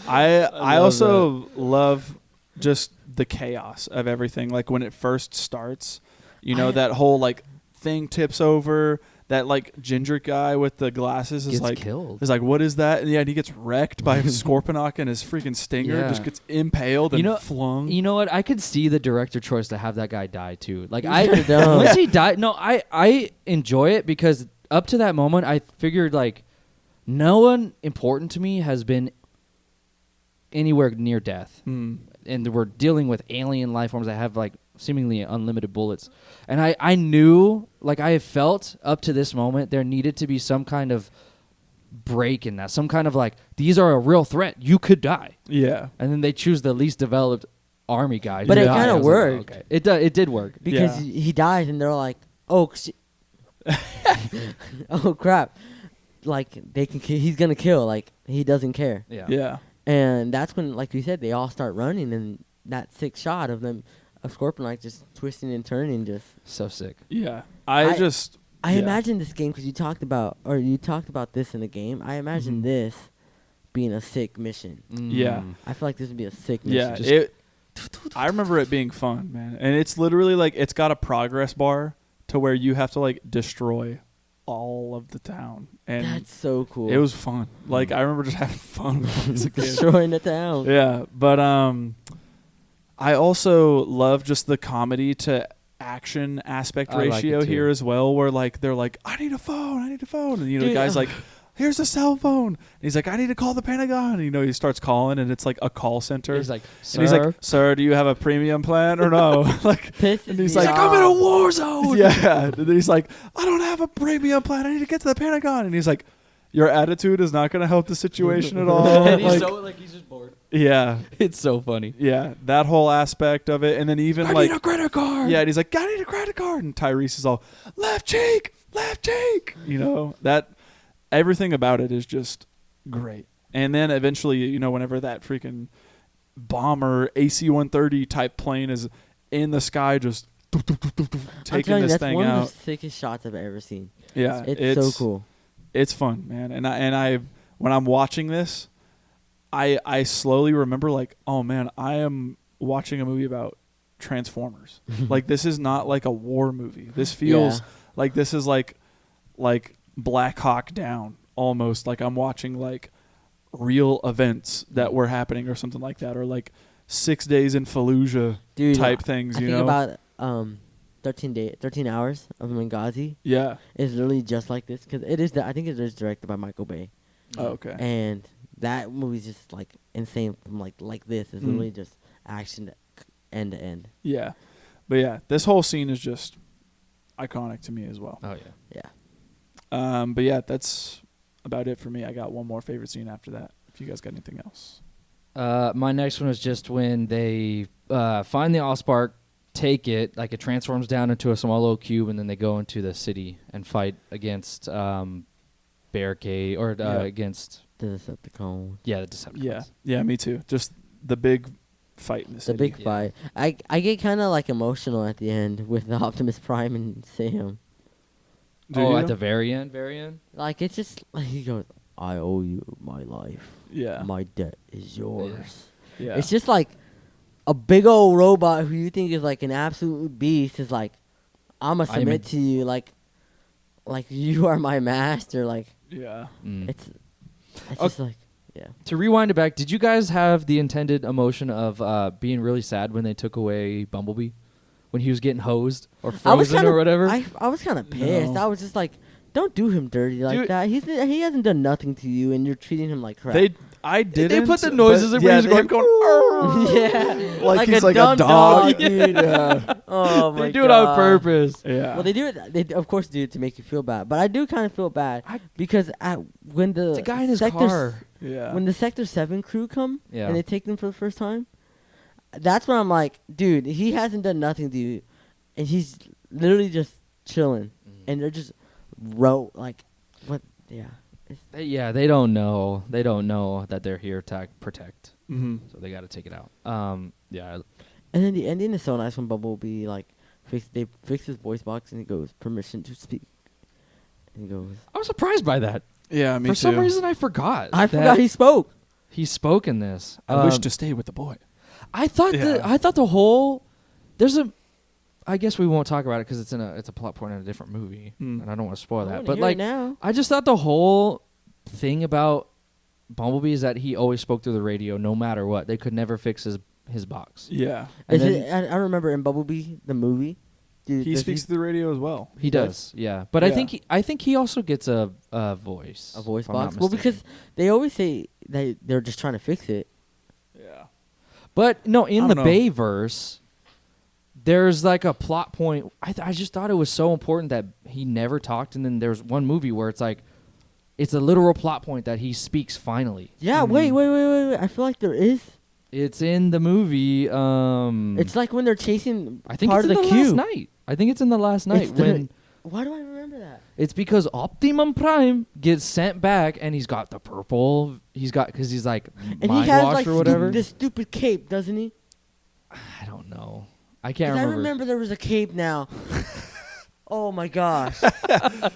I also love just the chaos of everything. Like when it first starts, that whole like thing tips over. That like ginger guy with the glasses is Gets like killed. Is like, what is that? And yeah, and he gets wrecked by Scorponok, and his freaking stinger Yeah. just gets impaled and flung. You know what? I could see the director choice to have that guy die too. Like He's dumb. once he died, no, I enjoy it because up to that moment, I figured like no one important to me has been anywhere near death, and we're dealing with alien life forms that have like seemingly unlimited bullets. And I knew, like I have felt up to this moment, there needed to be some kind of break in that, some kind of like, these are a real threat. You could die. Yeah. And then they choose the least developed army guy. But to it die. kinda I was like, worked. okay. It did work. Because Yeah. he dies, and they're like, "Oh, oh crap!" Like he's gonna kill. Like he doesn't care. Yeah. Yeah. And that's when, like you said, they all start running, and that sick shot of them, of Scorpion like just twisting and turning, just. So sick. Yeah. I Yeah. imagine this game because you talked about this in the game. I imagine this being a sick mission. Yeah. I feel like this would be a sick mission. Yeah, I remember it being fun, man. And it's literally like it's got a progress bar to where you have to like destroy all of the town. And That's so cool. it was fun. Like I remember just having fun with it as a kid. destroying the town. Yeah, but I also love just the comedy to action aspect I like ratio it here too. as well, where like they're like, I need a phone, and the Dude, guy's like, here's a cell phone. And he's like, I need to call the Pentagon. And, he starts calling, and it's like a call center. He's like, and he's like, sir, do you have a premium plan or no? Like, Pisses and he's me like, off. I'm in a war zone. Yeah. And then he's like, I don't have a premium plan. I need to get to the Pentagon. And he's like, your attitude is not going to help the situation at all. and he's Like, so like he's just bored. Yeah. It's so funny. Yeah, that whole aspect of it, and then even like need a credit card. yeah, and he's like, I need a credit card, and Tyrese is all left cheek. You know that everything about it is just great. And then eventually, you know, whenever that freaking bomber AC-130 type plane is in the sky, just taking this thing that's one out. of the sickest shots I've ever seen. Yeah, it's so cool. It's fun, man. And I when I'm watching this, I slowly remember like, oh man, I am watching a movie about Transformers. Like this is not like a war movie. This feels like this is like Black Hawk Down almost. Like I'm watching like real events that were happening or something like that, or like 6 Days in Fallujah type things. You know, I think about 13 hours of Benghazi. Yeah, is literally just like this because it is. I think it is directed by Michael Bay. Oh, okay. And that movie's just like insane from like this. It's literally just action end to end. Yeah, but yeah, this whole scene is just iconic to me as well. Oh yeah. Yeah. But yeah, that's about it for me. I got one more favorite scene after that. If you guys got anything else. My next one was just when they find the Allspark, take it, like it transforms down into a small little cube, and then they go into the city and fight against Barricade or against The Decepticons. the Decepticons. Yeah, me too. Just the big fight in the The city. big fight. I get kind of like emotional at the end with the Optimus Prime and Sam. Do Oh, you? at the very end. Like it's just like he goes, "I owe you my life. Yeah. My debt is yours." Yeah. It's just like a big old robot who you think is like an absolute beast is like, "I'ma submit to you like you are my master." Like Yeah. it's just like yeah. To rewind it back, did you guys have the intended emotion of being really sad when they took away Bumblebee? When he was getting hosed or frozen or whatever? I was kind of pissed. No. I was just like, don't do him dirty like Dude. that. He hasn't done nothing to you, and you're treating him like crap. I didn't. put the noises but in where he's him going, yeah, Like he's like a dumb dog. dude. Yeah. Oh my god. They do it on purpose. Yeah. Well, they do it. They of course do it to make you feel bad, but I do kind of feel bad because when It's a guy in his Sector car. Yeah. when the Sector 7 crew come Yeah. and they take them for the first time, that's when I'm like, dude, he hasn't done nothing to you, and he's literally just chilling, and they're just like, what? Yeah. They don't know. They don't know that they're here to protect. Mm-hmm. So they got to take it out. Yeah. And then the ending is so nice when Bumblebee like they fix his voice box and he goes, "Permission to speak," and he goes, I was surprised by that. Yeah, me For too. some reason, I forgot. "I that forgot he spoke." he spoke in this. I wish to stay with the boy. I thought Yeah. the whole I guess we won't talk about it because it's a plot point in a different movie, and I don't want to spoil that. But like, now. I just thought the whole thing about Bumblebee is that he always spoke through the radio, no matter what. They could never fix his box. Yeah. And then I remember in Bumblebee the movie, dude, He speaks through the radio as well. he does, yeah. But Yeah. I think he also gets a voice, a voice if I'm not box. Well, mistaken. because they always say they're just trying to fix it. Yeah. But no, in I the don't know. Bayverse, there's like a plot point. I just thought it was so important that he never talked, and then there's one movie where it's like, it's a literal plot point that he speaks finally. Yeah. Wait. I feel like there is. It's in the movie. It's like when they're chasing I think part it's of in the the cube. last night. I think it's in the last night when Why do I remember that? it's because Optimum Prime gets sent back, and he's got the purple. Because he's like And mind he has wash like or whatever. this stupid cape, doesn't he? I don't know. I can't 'Cause remember. I remember there was a cape now. Oh my gosh. I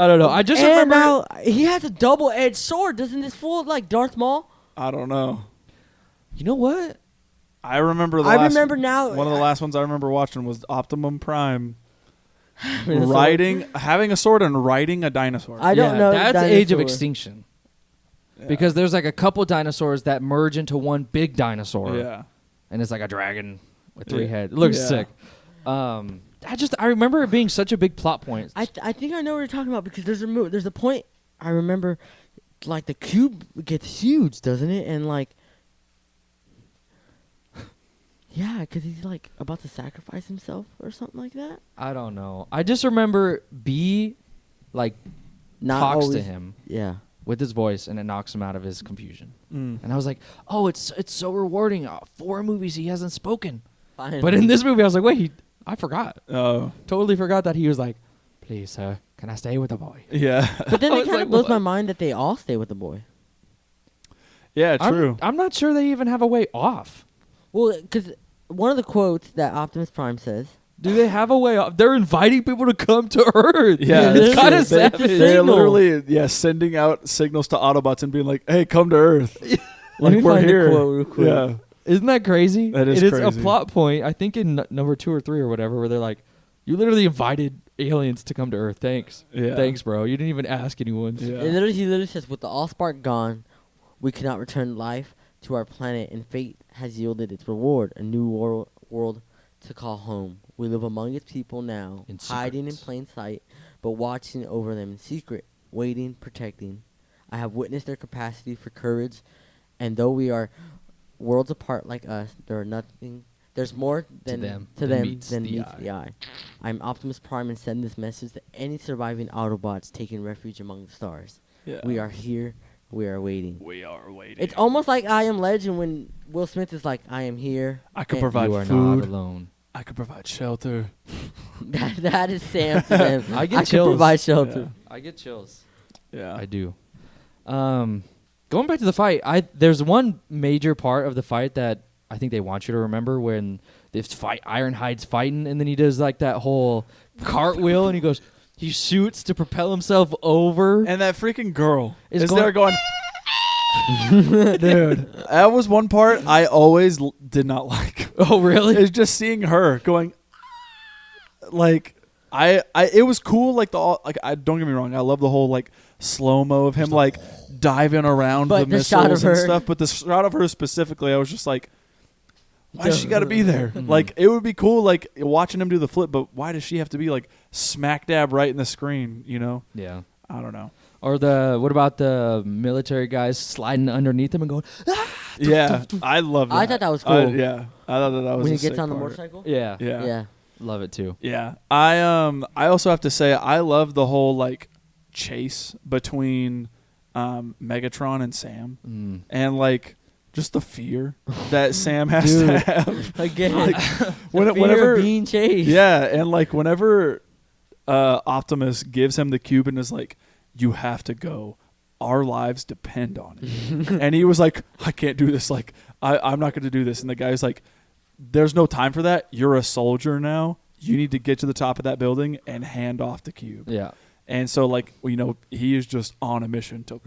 don't know. I just and remember. now he has a double-edged sword. Doesn't this fool like Darth Maul? I don't know. You know what? I remember I remember now. One of the last ones I remember watching was Optimum Prime mean, having a sword and riding a dinosaur. I don't know. That's the Age of dinosaur. Extinction. Yeah. Because there's like a couple dinosaurs that merge into one big dinosaur. Yeah. And it's like a dragon with 3 Yeah. heads. It looks Yeah. sick. I remember it being such a big plot point. I think I know what you're talking about because there's a point I remember, like the cube gets huge, doesn't it? And like, yeah, because he's like about to sacrifice himself or something like that. I don't know. I just remember B, like, Not talks always, to him. Yeah. with his voice, and it knocks him out of his confusion. And I was like, oh, it's so rewarding. 4 movies he hasn't spoken. Finally. But in this movie, I was like, wait, I forgot. Oh, Totally forgot that he was like, please, sir, can I stay with the boy? yeah. But then I it was kind like, of blows what? my mind that they all stay with the boy. Yeah, true. I'm not sure they even have a way off. Well, because one of the quotes that Optimus Prime says. Do they have a way off? They're inviting people to come to Earth. Yeah, it's kind of true. They have to savage. They're signal. literally sending out signals to Autobots and being like, "Hey, come to Earth." Let me Like we're find the here. quote real quick. Yeah. Isn't that crazy? That is It is a crazy. plot point, I think in number 2 or 3 or whatever, where they're like, you literally invited aliens to come to Earth. Thanks. Yeah. Thanks, bro. You didn't even ask anyone. Yeah. He literally says, with the Allspark gone, we cannot return life to our planet, and fate has yielded its reward, a new world to call home. We live among its people now, In hiding in secrets. plain sight, but watching over them in secret, waiting, protecting. I have witnessed their capacity for courage, and though we are worlds apart like us, there's more than them to than them meets than the meets eye. the eye. I'm Optimus Prime and send this message to any surviving Autobots taking refuge among the stars. Yeah. We are here. We are waiting. We are waiting. It's almost like I Am Legend when Will Smith is like, I am here. I could and provide You are food. not alone. I could provide shelter. that is Sam to them. I get can chills. provide shelter. I get chills. Yeah. I do. Going back to the fight, there's one major part of the fight that I think they want you to remember when this fight Ironhide's fighting, and then he does like that whole cartwheel, and he shoots to propel himself over. And that freaking girl Is is going- there going. Dude, that was one part I always did not like. Oh, really? It's just seeing her going. Like it was cool. Like I don't get me wrong. I love the whole like slow mo of him like diving around But the the shot missiles of and her- stuff. But the shot of her specifically, I was just like, why does she got to be there? Like it would be cool like watching him do the flip, but why does she have to be like smack dab right in the screen? You know? Yeah. I don't know. Or what about the military guys sliding underneath him and going, ah! Yeah, I love that. I thought that was cool. Yeah, I thought that was When a he gets sick on the part. motorcycle? Yeah. Yeah. Yeah. Love it too. Yeah. I also have to say I love the whole like chase between Megatron and Sam. And like just the fear that Sam has to Dude. have. Again, Like, the fear whenever of being chased. Yeah, and like whenever Optimus gives him the cube and is like, you have to go. Our lives depend on it. And he was like, I can't do this. Like, I'm not going to do this. And the guy's like, there's no time for that. You're a soldier now. You need to get to the top of that building and hand off the cube. Yeah. And so, like, you know, he is just on a mission to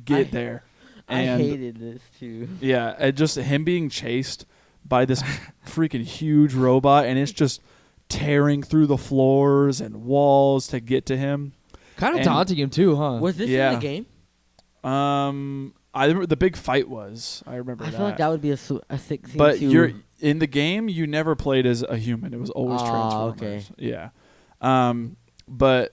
get there. I And hated this too. yeah, and just him being chased by this freaking huge robot, and it's just tearing through the floors and walls to get to him. Kind of And- taunting him too, huh? Was this in Yeah. the game? I remember the big fight was. I remember I that. feel like that would be a sick scene But too. you're in the game. You never played as a human. It was always Ah, Transformers. okay. Yeah. But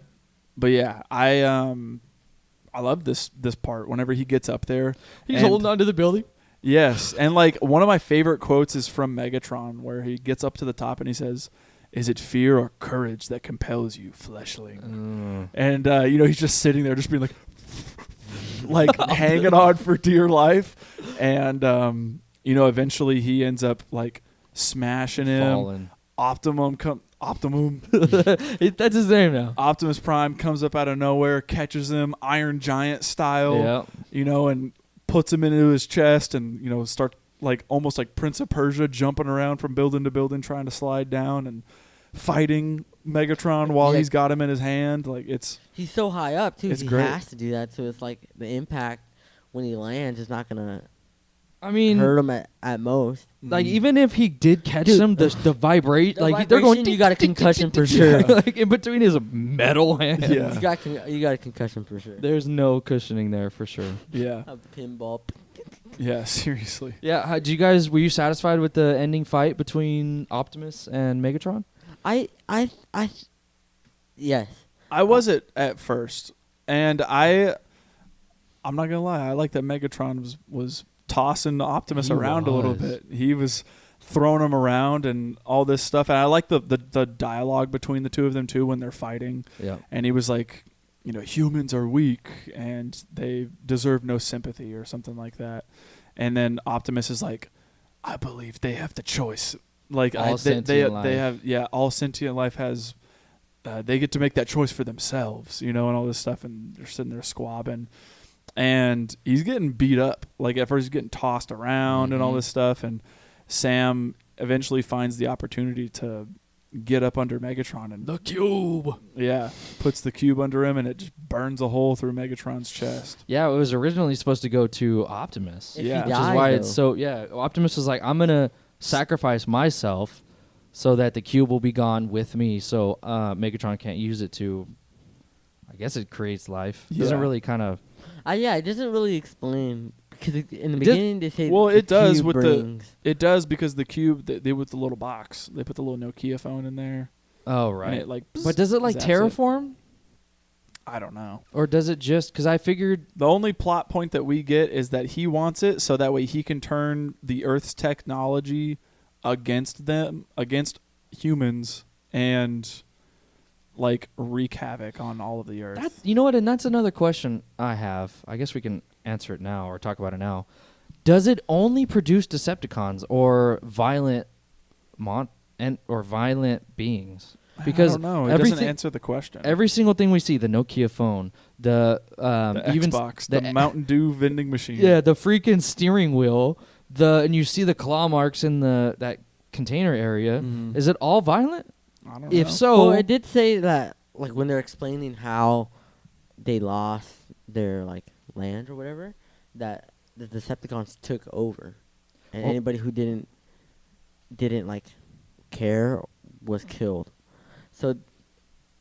yeah, I love this part. Whenever he gets up there, He's and- holding on to the building. Yes, and like one of my favorite quotes is from Megatron, where he gets up to the top and he says, "Is it fear or courage that compels you, fleshling?" And you know, he's just sitting there, just being like, like hanging on for dear life, and you know, eventually he ends up like smashing him. Falling. Optimum. That's his name now. Optimus Prime comes up out of nowhere, catches him Iron Giant style. Yeah. You know, and puts him into his chest, and you know, start like almost like Prince of Persia, jumping around from building to building, trying to slide down and fighting Megatron while Yeah. he's got him in his hand. Like he's so high up too. It's He great. has to do that, so it's like the impact when he lands is not gonna I mean, hurt him at most. like even if he did catch Dude, him, the vibrate, the like they're going. vibration, you got a concussion for sure. Like in between his metal hands. Yeah. You got a concussion for sure. There's no cushioning there for sure. yeah, A pinball. yeah. Seriously, Yeah. Were you satisfied with the ending fight between Optimus and Megatron? Yes. I was it at first, and I'm not gonna lie. I like that Megatron was tossing Optimus He around a little was. bit. He was throwing him around and all this stuff. And I like the dialogue between the two of them too when they're fighting. Yeah. And he was like, humans are weak and they deserve no sympathy or something like that. And then Optimus is like, I believe they have the choice. Like All they sentient life. have all sentient life has they get to make that choice for themselves, and all this stuff, and they're sitting there squabbing. And he's getting beat up. Like at first he's getting tossed around and all this stuff, and Sam eventually finds the opportunity to get up under Megatron and The cube. puts the cube under him, and it just burns a hole through Megatron's chest. Yeah, it was originally supposed to go to Optimus. If he Yeah. Which is died, why though. it's so, Optimus was like, I'm going to sacrifice myself so that the cube will be gone with me, so Megatron can't use it to, I guess it creates life. Doesn't Yeah. really kind of... It doesn't really explain, because in the beginning they say Well, the it does cube with brings. It does because the cube, they with the little box, they put the little Nokia phone in there. Oh, And right. it like, But does it like zaps terraform? I don't know. Or does it just... Because I figured... The only plot point that we get is that he wants it so that way he can turn the Earth's technology against humans, and like wreak havoc on all of the Earth. You know what? And that's another question I have. I guess we can answer it now or talk about it now. Does it only produce Decepticons or violent violent beings? Because I don't know. It doesn't answer the question. Every single thing we see, the Nokia phone, the even Xbox, the Mountain Dew vending machine. Yeah, the freaking steering wheel, and you see the claw marks in that container area. Mhm. Is it all violent? I don't If know. so, Well, it did say that, like, when they're explaining how they lost their, like, land or whatever, that the Decepticons took over. And Well- anybody who didn't, like, care was killed. So,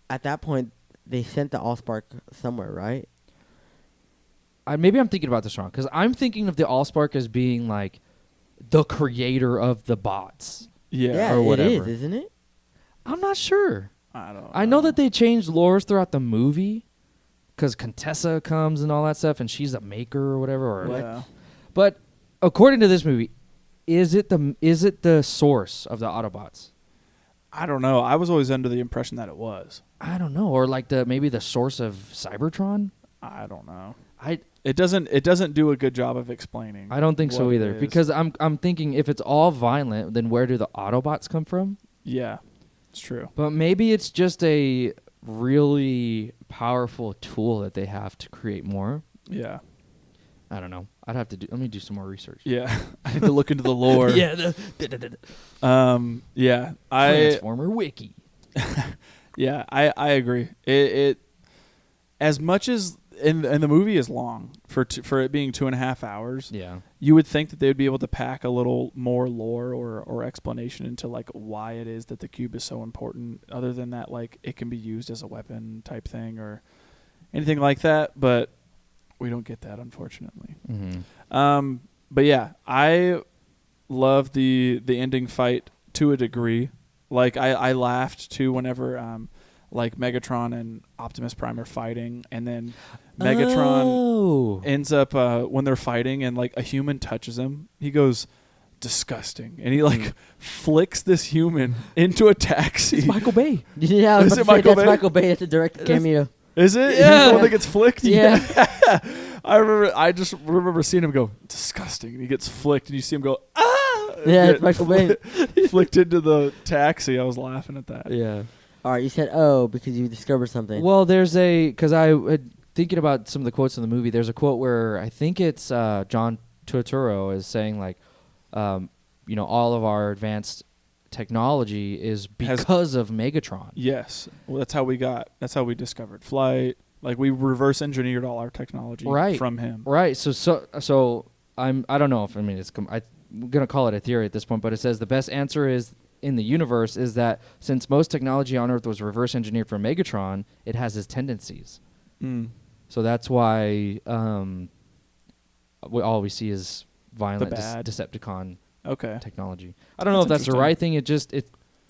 at that point, they sent the Allspark somewhere, right? maybe I'm thinking about this wrong, because I'm thinking of the Allspark as being like the creator of the bots. yeah, or it whatever. is, isn't it? I'm not sure. I don't. I know that they changed lores throughout the movie, because Contessa comes and all that stuff, and she's a maker or whatever. Or Yeah. But according to this movie, is it the source of the Autobots? I don't know. I was always under the impression that it was. I don't know, or like maybe the source of Cybertron. I don't know. I It doesn't do a good job of explaining. don't think so what it either, is. because I'm thinking if it's all violent, then where do the Autobots come from? Yeah, it's true. But maybe it's just a really powerful tool that they have to create more. Yeah, I don't know. Let me do some more research. yeah. I need to look into the lore. Yeah, Yeah. Transformer Wiki. Yeah, I agree. It as much as and the movie is long for it being 2.5 hours. Yeah. You would think that they would be able to pack a little more lore or explanation into like why it is that the cube is so important, other than that like it can be used as a weapon type thing or anything like that, but we don't get that, unfortunately. Mm-hmm. But yeah, I love the ending fight to a degree. Like I laughed too whenever like Megatron and Optimus Prime are fighting, and then Megatron ends up when they're fighting and like a human touches him, he goes disgusting, and he like flicks this human into a taxi. Michael Bay. Yeah, I was Is about it to say, Michael that's Bay? Michael Bay. It's a direct cameo. Is it? Yeah. He's the one that gets flicked? Yeah. I just remember seeing him go disgusting, and he gets flicked, and you see him go ah. Yeah, Get it's Michael Bay. flicked into the taxi. I was laughing at that. Yeah. All right, you said, because you discovered something. Well, because I thinking about some of the quotes in the movie. There's a quote where I think it's John Turturro is saying like, all of our advanced technology is because of Megatron. Yes. Well, that's how we discovered flight. Like we reverse engineered all our technology from him. Right. So I don't know if I'm gonna call it a theory at this point, but it says the best answer is in the universe is that since most technology on Earth was reverse engineered for Megatron, it has his tendencies. Mm. So that's why all we see is violent bad. Decepticon Okay. technology. I don't know if that's the interesting. right thing.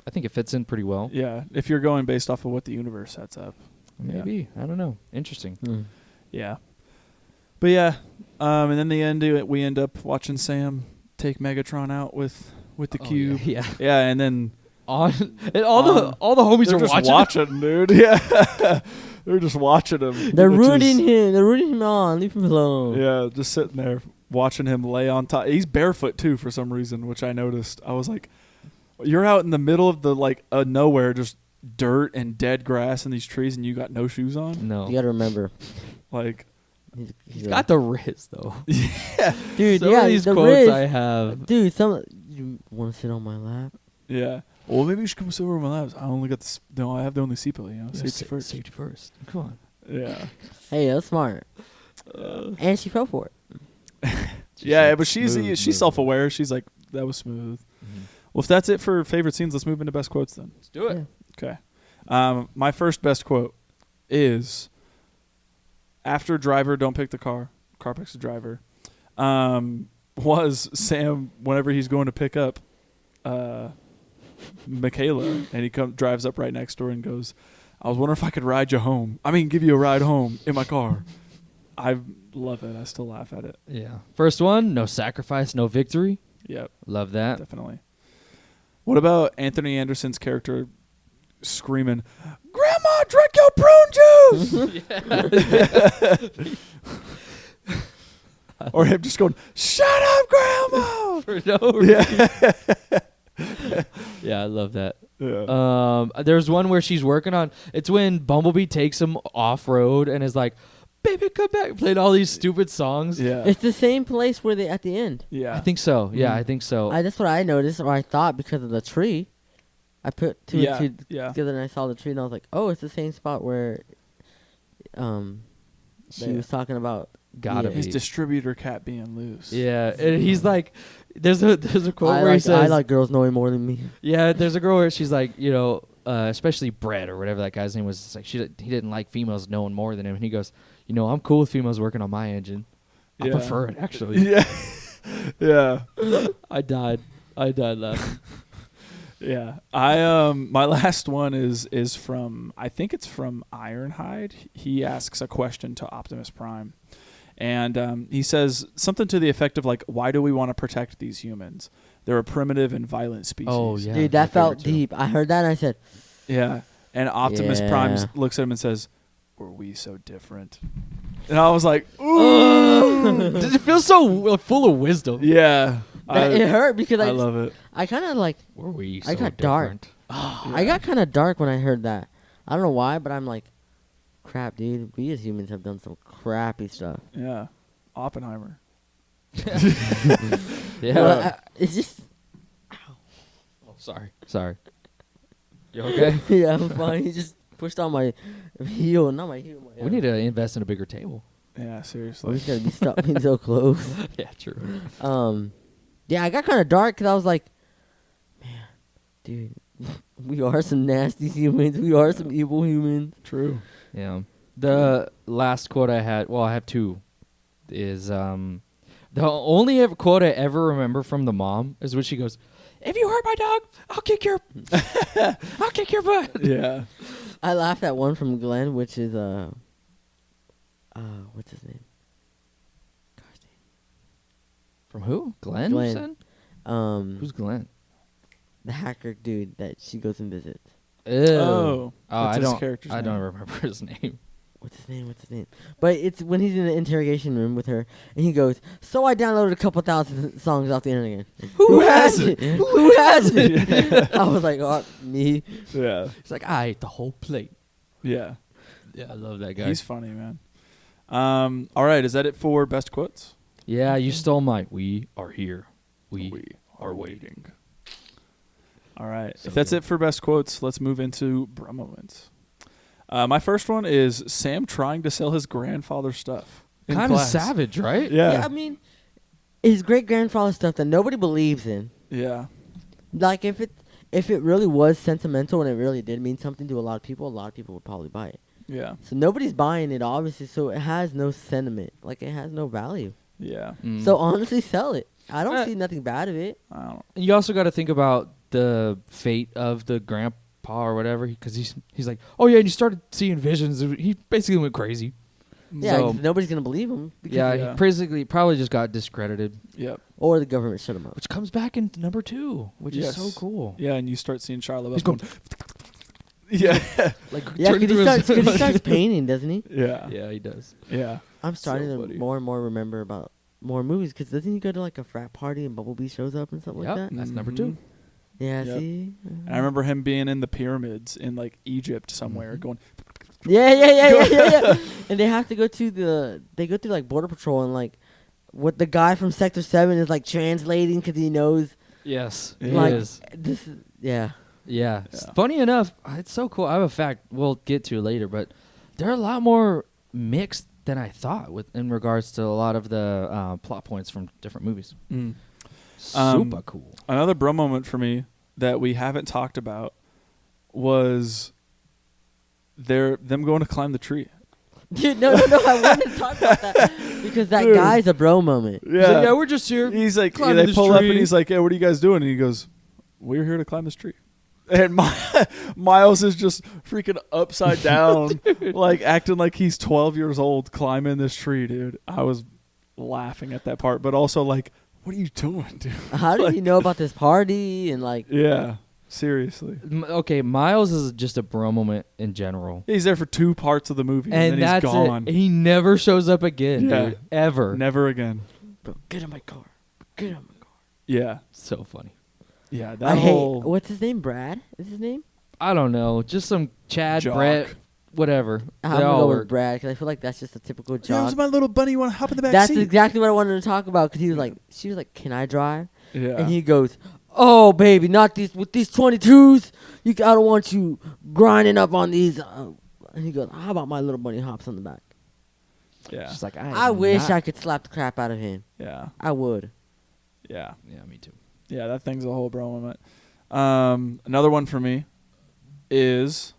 I think it fits in pretty well. Yeah. If you're going based off of what the universe sets up. Maybe. I don't know. Interesting. Yeah. But yeah. And then the end we end up watching Sam take Megatron out with the cube. Yeah. Yeah, and then on, and all the homies They're are just watching. dude. Yeah, they're just watching him. They're which rooting is- him. They're rooting him on. Leave him alone. Yeah, just sitting there watching him lay on top. He's barefoot too for some reason, which I noticed. I was like, "You're out in the middle of the nowhere, just dirt and dead grass and these trees, and you got no shoes on." No, You gotta remember. Like, He's got the wrist though. yeah, dude. Some Yeah, of these the quotes wrist. I have. Dude, you want to sit on my lap? yeah. Well, maybe you should come sit over my laps. I only got this. No, I have the only seatbelt. Safety first. Safety first. Come on. Yeah. Hey, that's smart. And she fell for it. Yeah, but she's smooth. self-aware. She's like, that was smooth. Mm-hmm. Well, if that's it for favorite scenes, let's move into best quotes then. Let's do it. Yeah. Okay. My first best quote is after driver don't pick the car picks the driver. Was Sam whenever he's going to pick up Michaela and he drives up right next door and goes, I was wondering if I could ride you home. I mean, give you a ride home in my car. I love it. I still laugh at it. Yeah. First one, no sacrifice, no victory. Yep, Love that. definitely. What about Anthony Anderson's character screaming, Grandma, drink your prune juice! Or him just going, shut up, Grandma! For no reason. Yeah. Yeah, I love that. Yeah. There's one where she's working on. It's when Bumblebee takes him off road and is like, "Baby, come back!" Playing all these stupid songs. Yeah. It's the same place where they at the end. Yeah. I think so. Yeah, Mm. I think so. That's what I noticed, or I thought because of the tree. I put two Yeah, and two yeah. together, and I saw the tree, and I was like, "Oh, it's the same spot where, she Yeah. was talking about." Gotta His be. distributor cat being loose. Yeah, and he's like, there's a quote I where he like, says, I like girls knowing more than me. yeah, there's a girl where she's like, especially Brett or whatever that guy's name was. It's like he didn't like females knowing more than him, and he goes, I'm cool with females working on my engine. I Yeah. prefer it actually. Yeah. Yeah. I died laughing. Yeah. I my last one is from I think it's from Ironhide. He asks a question to Optimus Prime. And he says something to the effect of like, why do we want to protect these humans? They're a primitive and violent species. Oh yeah, Dude, my that felt favorite too. deep. I heard that, and I said, Yeah. And Optimus Yeah. Prime looks at him and says, were we so different? And I was like, ooh. Does it feel so full of wisdom? Yeah. it hurt because I love it. I kind of like, Were we so I got dark. different? I got kind of dark when I heard that. I don't know why, but I'm like, crap, dude. We as humans have done some crappy stuff. Yeah. Oppenheimer. Yeah. Well, it's just, Oh, sorry. You okay? yeah, I'm fine. He just pushed on my heel, not my heel. My We need to invest in a bigger table. Yeah, We seriously. just gotta be stop being so close. Yeah, true. Yeah, I got kind of dark because I was like, man, dude, we are some nasty humans. We are some evil humans. True. Yeah. The last quote I had, well, I have two, is the only quote I ever remember from the mom is when she goes, "If you hurt my dog, I'll kick your butt." Yeah. I laughed at one from Glenn, which is what's his name? From who? Glenn? Glenn. You said? Who's Glenn? The hacker dude that she goes and visits. Oh. I What's his don't. character's I don't name? remember his name. What's his name? But it's when he's in the interrogation room with her, and he goes, "So I downloaded a couple thousand songs off the internet. Who hasn't? Who hasn't?" I was like, "Oh, me." Yeah. He's like, I ate the whole plate. Yeah. Yeah, I love that guy. He's funny, man. All right. Is that it for best quotes? Yeah, you stole my. We are here. We are waiting. All right. So if that's good. it for best quotes, let's move into bro moments. My first one is Sam trying to sell his grandfather's stuff. in Kind of class. savage, right? Yeah. I mean, his great grandfather stuff that nobody believes in. Yeah. Like if it really was sentimental and it really did mean something to a lot of people would probably buy it. Yeah. So nobody's buying it, obviously. So it has no sentiment. Like it has no value. Yeah. Mm. So honestly, sell it. I don't Uh, see nothing bad of it. I don't. And you also got to think about the fate of the grandpa or whatever, because he's like, oh yeah, and you started seeing visions. He basically went crazy. Yeah, So- nobody's gonna believe him. because- Yeah, Yeah. he basically probably just got discredited. Yep. or the government shut him up. Which comes back in number 2, which is so cool. Yeah, and you start seeing Shia LaBeouf He's going, yeah, like Yeah, turning because through he his- starts painting, doesn't he? yeah, Yeah, he does. yeah. I'm starting So to funny. more and more remember about more movies, because doesn't he go to like a frat party and Bumblebee shows up and stuff Yep, like that? that's number Mhm. 2. Yeah, Yep. see? And I remember him being in the pyramids in like Egypt somewhere, going, Yeah. And they have to go to they go through like border patrol, and like what the guy from Sector 7 is like translating because he knows Yes, Yeah. he like is. this is, yeah. Yeah. Yeah. Funny enough, it's so cool. I have a fact we'll get to later, but they're a lot more mixed than I thought with in regards to a lot of the plot points from different movies. mm. Super cool. Another bro moment for me that we haven't talked about was them going to climb the tree. Dude, no, I wanted to talk about that because that Dude. guy's a bro moment. He's like, yeah, we're just here. He's like, climbing they this pull up and tree. he's like, "Hey, what are you guys doing?" And he goes, "We're here to climb this tree." And Miles is just freaking upside down, like acting like he's 12 years old climbing this tree, dude. I was laughing at that part, but also like, what are you doing, dude? How did Like- you know about this party and like? Yeah, seriously. Okay, Miles is just a bro moment in general. He's there for 2 parts of the movie, and, And then that's he's gone. it. He never shows up again, Yeah. dude. Ever. Never again. Bro, get in my car. Get in my car. Yeah, So funny. yeah. I That hate. whole What's his name? Brad is his name? I don't know. Just some Chad, Jock. Brett, whatever. I'm They gonna all go work. with Brad because I feel like that's just a typical Yeah, it job. was my little bunny. Want to hop in the back That's seat? exactly what I wanted to talk about because he was like, she was like, "Can I drive?" Yeah. And he goes, "Oh, baby, not these with these 22s. I don't want you grinding up on these." And he goes, "How about my little bunny hops on the back?" yeah. She's like, I wish I could slap the crap out of him. Yeah. I would. Yeah. Yeah, me too. Yeah, that thing's a whole bro moment. Another one for me is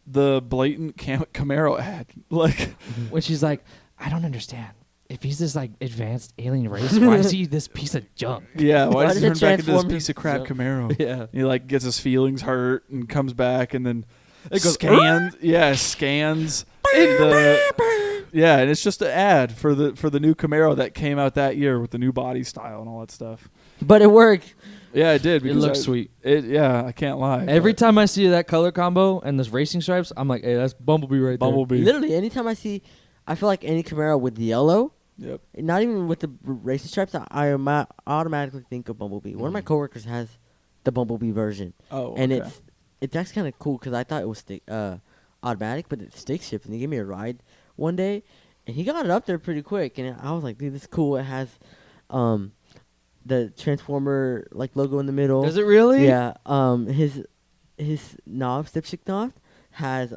the blatant Camaro ad. Like, When she's like, I don't understand. If he's this like advanced alien race, why is he this piece of junk? yeah, why Why does he did turn it back into this transform piece of crap himself? Camaro? Yeah. He like gets his feelings hurt and comes back and then It goes, scans. Yeah, scans the. Yeah, and it's just an ad for the new Camaro that came out that year with the new body style and all that stuff. But it worked. Yeah, it did. It Because looks sweet. Yeah, I can't lie. Every but time I see that color combo and those racing stripes, I'm like, hey, that's Bumblebee right Bumblebee. Literally, anytime I feel like any Camaro with yellow, Yep. not even with the racing stripes, I automatically think of Bumblebee. One of my coworkers has the Bumblebee version, Oh, and okay. it's actually kind of cool because I thought it was automatic, but it's stick shift. And he gave me a ride one day, and he got it up there pretty quick, and I was like, dude, this is cool. It has the Transformer like logo in the middle. Does it really? Yeah. His knob, dipstick knob, has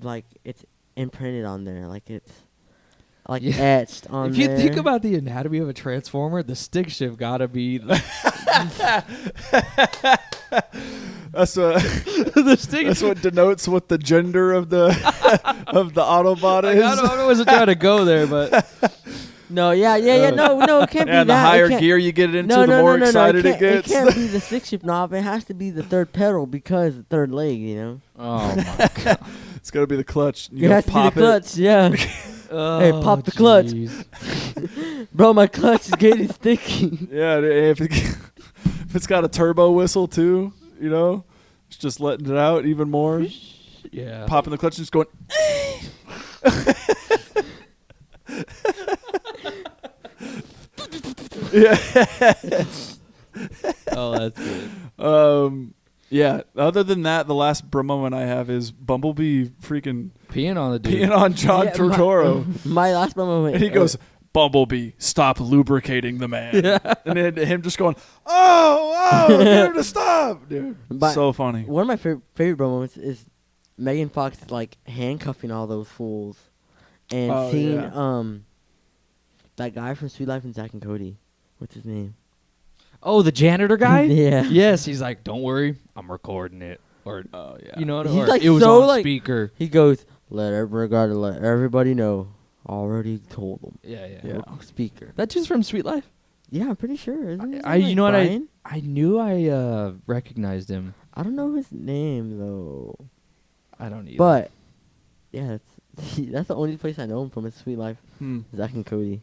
like it's imprinted on there, like it's like Yeah. etched on If you there. think about the anatomy of a transformer, the stick shift gotta be That's what the stick. that's what denotes what the gender of the of the Autobot Like, is. I wasn't trying to go there, but no, yeah, no, it can't be And the that. It higher can't- gear you get it into, no, the no, more no, excited it it gets. can't be the stick shift knob. It has to be the third pedal because the third leg, you know. oh my god, It's got to be the clutch. You It gotta has to be the pop clutch, yeah. oh, pop the clutch. jeez. Bro, my clutch is getting sticky. Yeah, if it's got a turbo whistle too, you know, it's just letting it out even more. Yeah, Popping the clutch and just going. Yeah. oh, that's good. Yeah. Other than that, the last bro moment I have is Bumblebee freaking Peeing on the dude. peeing on John Yeah, Turturro, My last moment. and he goes, "Bumblebee, stop lubricating the man." And then him just going, "Oh, get him to stop, dude." But so funny. One of my favorite moments is Megan Fox like handcuffing all those fools, and Oh, seeing yeah. that guy from Sweet Life and Zack and Cody. What's his name? Oh, the janitor guy. Yeah. Yes, he's like, don't worry, I'm recording it, or Oh yeah. you know, what, He's or like it was so, on like- speaker. He goes, let everybody know. Already told them. Yeah, yeah. Yeah. Speaker. That's just from Sweet Life. Yeah, I'm pretty sure. Isn't his I name, you know what Brian? I knew I recognized him. I don't know his name though. I don't either. But yeah, that's the only place I know him from is Sweet Life. Hmm. Zack and Cody.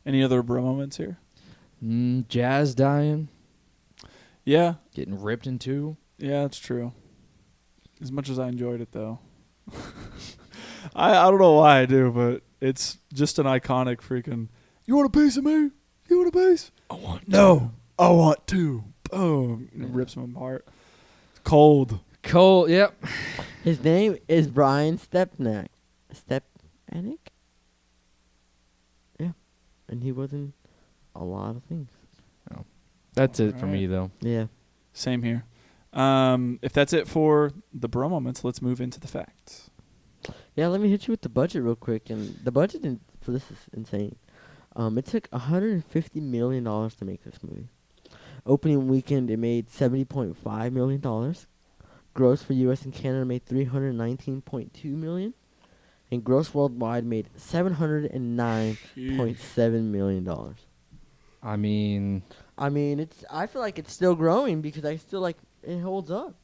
Any other bro moments here? Jazz dying, Yeah, getting ripped in two. yeah, that's true. As much as I enjoyed it, though, I don't know why I do, but it's just an iconic freaking. You want a piece of me? You want a piece? I want no. I want two. Boom! And it rips him apart. Cold. Cole, yep. His name is Brian Stepanick. Stepanick? Yeah. And he was in a lot of things. That's it for Alright. me, though. Yeah. Same here. If that's it for the bro moments, let's move into the facts. Yeah, let me hit you with the budget real quick. And the budget for this is insane. It took $150 million to make this movie. Opening weekend, it made $70.5 million. Gross for U.S. and Canada made $319.2 million. And gross worldwide made $709.7 million. I mean, I feel like it's still growing because I still like it holds up.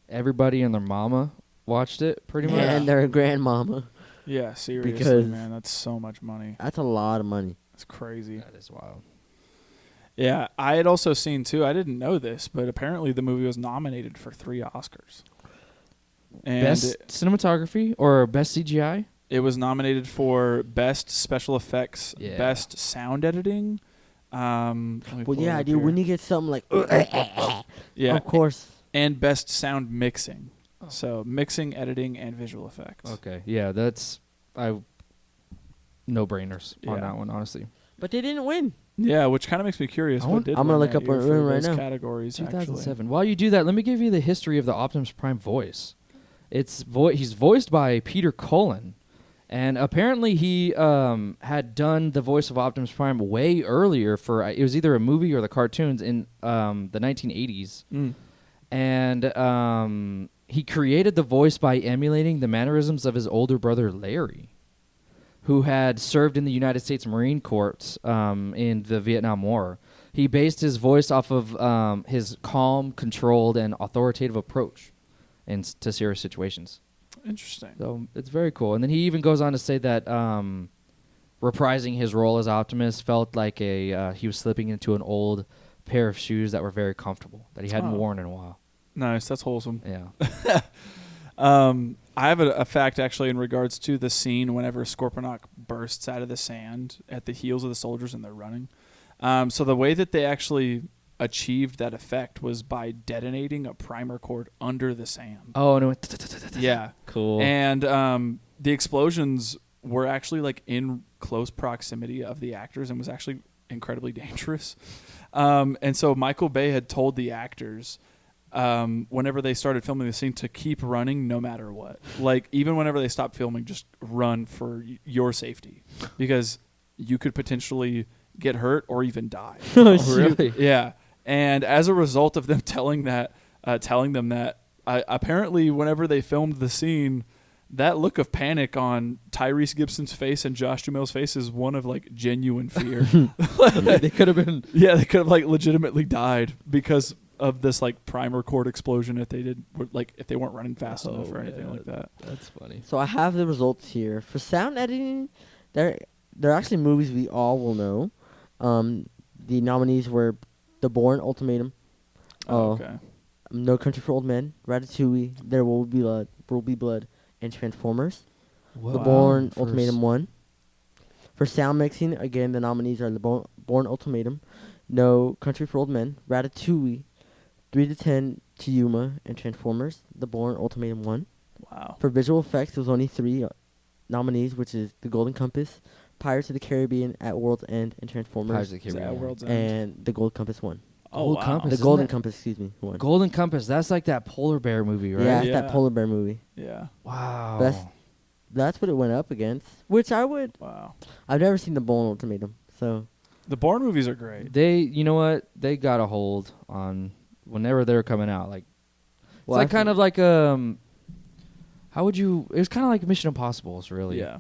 everybody and their mama watched it pretty much. And their grandmama. Yeah, seriously, Because- man, that's so much money. That's a lot of money. It's crazy. That is wild. Yeah, I had also seen too. I didn't know this, but apparently the movie was nominated for 3 Oscars. And Best cinematography or best CGI? it was nominated for best special effects, Yeah. best sound editing. Let me Well, pull it yeah, up dude. here. When you get something like, yeah, of course. and best sound mixing. So mixing, editing, and visual effects. Okay, yeah, that's no brainers on Yeah. that one, honestly. But they didn't win. Yeah, which kind of makes me curious. I What want- did I'm gonna win look that up year what for it right those now. categories. 2007. While you do that, let me give you the history of the Optimus Prime voice. He's voiced by Peter Cullen, and apparently he had done the voice of Optimus Prime way earlier for it was either a movie or the cartoons in the 1980s, and he created the voice by emulating the mannerisms of his older brother Larry, who had served in the United States Marine Corps in the Vietnam War. He based his voice off of his calm, controlled, and authoritative approach to serious situations. Interesting. So it's very cool. And then he even goes on to say that reprising his role as Optimus felt like he was slipping into an old pair of shoes that were very comfortable, that he hadn't Oh. worn in a while. Nice. That's wholesome. Yeah. I have a fact actually in regards to the scene whenever Scorponok bursts out of the sand at the heels of the soldiers and they're running. So the way that they actually achieved that effect was by detonating a primer cord under the sand. Oh, no. Yeah. Cool. And the explosions were actually like in close proximity of the actors and was actually incredibly dangerous. And so Michael Bay had told the actors whenever they started filming the scene to keep running no matter what. Like even whenever they stopped filming, just run for your safety because you could potentially get hurt or even die. Oh, really? Yeah. And as a result of them telling them that, apparently whenever they filmed the scene, that look of panic on Tyrese Gibson's face and Josh Duhamel's face is one of like genuine fear. They could have been. Yeah, they could have like legitimately died because of this like primer cord explosion if they weren't running fast enough or anything like that. That's funny. So I have the results here. For sound editing, they're actually movies we all will know. The nominees were The Bourne Ultimatum, Okay. No Country for Old Men, Ratatouille, There Will Be Blood, and Transformers. The Bourne Ultimatum won. For sound mixing, again, the nominees are The Bourne Ultimatum, No Country for Old Men, Ratatouille, 3 to 10 to Yuma, and Transformers. The Bourne Ultimatum won. Wow. For visual effects, there was only 3 nominees, which is The Golden Compass, Pirates of the Caribbean, At World's End, and Transformers. Pirates of the Is that Caribbean. World's End? And The Gold Compass won. Oh, Gold wow. Compass. The Isn't Golden that- Compass, won. Golden Compass. That's like that polar bear movie, right? Yeah, it's Yeah. that polar bear movie. Yeah. Wow. But that's what it went up against, which Wow. I've never seen The Bourne Ultimatum, so The Bourne movies are great. You know what? They got a hold on whenever they're coming out. Like, Well, it's like kind of like how would you? It was kind of like Mission Impossible's, really. Yeah.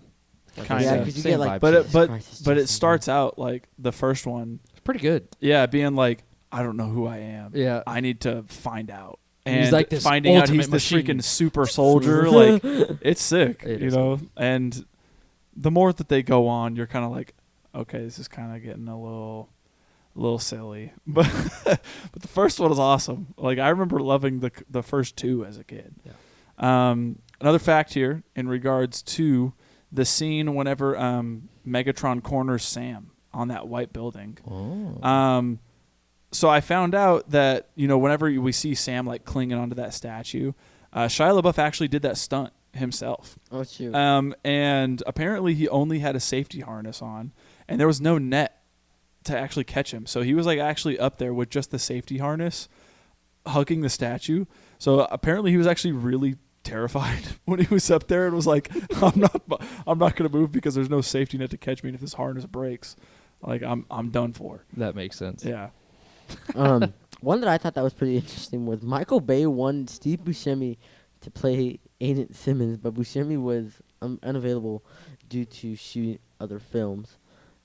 Like Kinda. yeah, Same- because you same get like, vibe. But it, Jesus but Christ, it's but it just- starts out like the first one, It's pretty good. yeah, being like, I don't know who I am. Yeah. I need to find out. And And he's like this finding out ultimate he's this machine. freaking super soldier, like it's sick, It you is know. And the more that they go on, you're kind of like, okay, this is kind of getting a little a little silly, but but the first one is awesome. Like I remember loving the first two as a kid. Yeah. Another fact here in regards to the scene whenever Megatron corners Sam on that white building. Oh. So I found out that, whenever we see Sam like clinging onto that statue, Shia LaBeouf actually did that stunt himself. Oh shoot. And apparently he only had a safety harness on, and there was no net to actually catch him. So he was like actually up there with just the safety harness, hugging the statue. So apparently he was actually really terrified when he was up there and was like, I'm not going to move because there's no safety net to catch me. And if this harness breaks, like I'm done for. That makes sense. Yeah. One that I thought that was pretty interesting was Michael Bay wanted Steve Buscemi to play Agent Simmons, but Buscemi was unavailable due to shooting other films.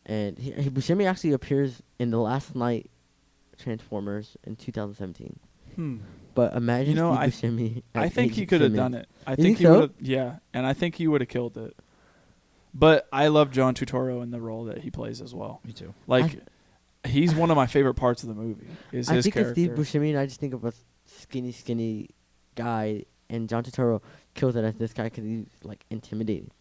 And Buscemi actually appears in The Last Night Transformers in 2017. But imagine Steve Buscemi. I think he could have done it. I think he so? would have. Yeah, and I think he would have killed it. But I love John Turturro in the role that he plays as well. Me too. Like, he's one of my favorite parts of the movie. Is I his think character. of Steve Buscemi, and I just think of a skinny guy, and John Turturro kills it as this guy because he's like intimidating.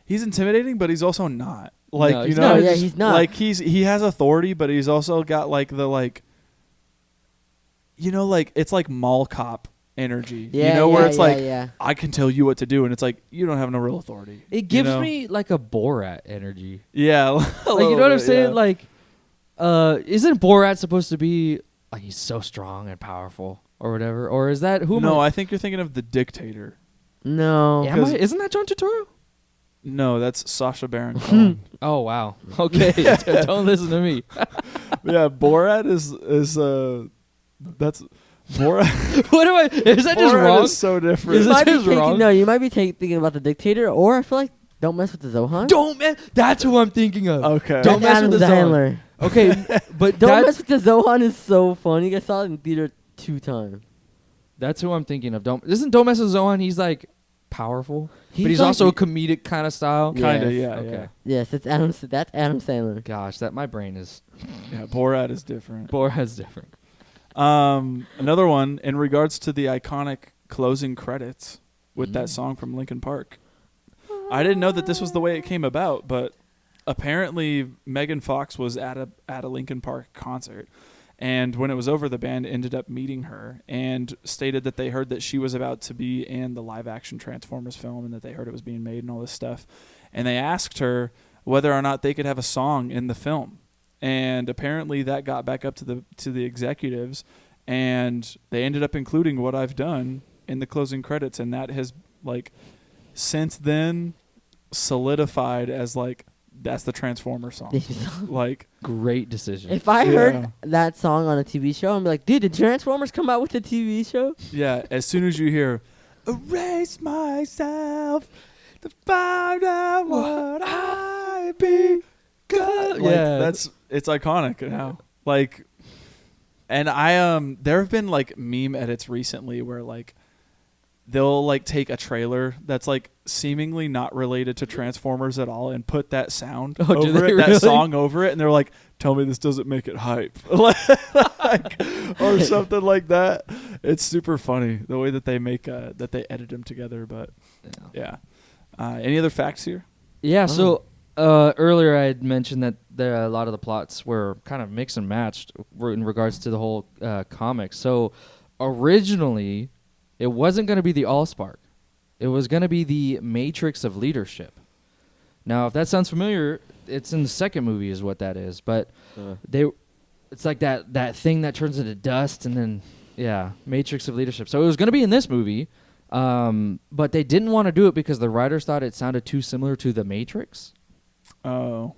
He's intimidating, but he's also not. Like, No, you he's know, not. Yeah, he's not. Like he has authority, but he's also got like the like. Like it's like mall cop energy. Yeah, where yeah, it's yeah, like yeah. I can tell you what to do, and it's like you don't have no real authority. It gives me like a Borat energy. Yeah, Like, you know what I'm saying? Yeah. Like, isn't Borat supposed to be like he's so strong and powerful or whatever? Or is that who? No, I think you're thinking of The Dictator. No. Am I? Isn't that John Turturro? No, that's Sacha Baron Cohen. Oh wow. Okay, don't listen to me. Yeah, Borat is that's Borat. What am I? Is that just Borat wrong? is so different. Is You it might be just wrong? No, you might be thinking about The Dictator, or I feel like Don't Mess with the Zohan. Don't man. That's who I'm thinking of. Okay. Don't That's mess with Adam the Sandler. Okay, but Don't Mess that's with the Zohan is so funny. I saw it in theater 2 times. that's who I'm thinking of. Don't mess with Zohan. He's like powerful, but he's like- also a comedic kind of style. Kinda, Yes. yeah, Okay. Yes, that's Adam Sandler. Gosh, that my brain is yeah. Borat is different. Borat's different. Another one in regards to the iconic closing credits with that song from Linkin Park. I didn't know that this was the way it came about, but apparently Megan Fox was at a Linkin Park concert, and when it was over, the band ended up meeting her and stated that they heard that she was about to be in the live action Transformers film and that they heard it was being made and all this stuff, and they asked her whether or not they could have a song in the film. And apparently that got back up to the executives, and they ended up including What I've Done in the closing credits, and that has like since then solidified as like that's the Transformer song. Like Great decision. If I Yeah. heard that song on a TV show, I'm like, dude, did Transformers come out with a TV show? yeah, as soon as you hear "Erase myself to find out what I be," like, Yeah. it's iconic now. Like, and there have been like meme edits recently where like they'll like take a trailer that's like seemingly not related to Transformers at all and put that sound Oh, do over they it, that really? song over it, and they're like, "Tell me this doesn't make it hype," like, or something like that. It's super funny the way that they make that they edit them together. But yeah, any other facts here? Yeah, so earlier I had mentioned that a lot of the plots were kind of mix and matched in regards to the whole comic. So originally, it wasn't going to be the Allspark. It was going to be the Matrix of Leadership. Now, if that sounds familiar, it's in the second movie is what that is. But it's like that thing that turns into dust and then, yeah, Matrix of Leadership. So it was going to be in this movie. But they didn't want to do it because the writers thought it sounded too similar to The Matrix. Oh,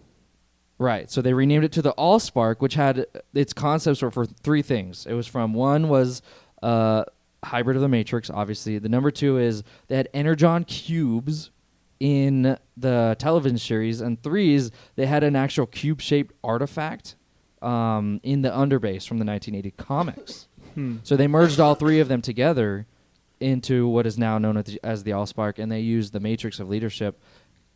Right. So they renamed it to the Allspark, which had its concepts were for 3 things. It was from 1 was hybrid of the Matrix, obviously. The number 2 is they had Energon cubes in the television series, and 3 is they had an actual cube-shaped artifact in the underbase from the 1980 comics. So they merged all 3 of them together into what is now known as the Allspark, and they used the Matrix of Leadership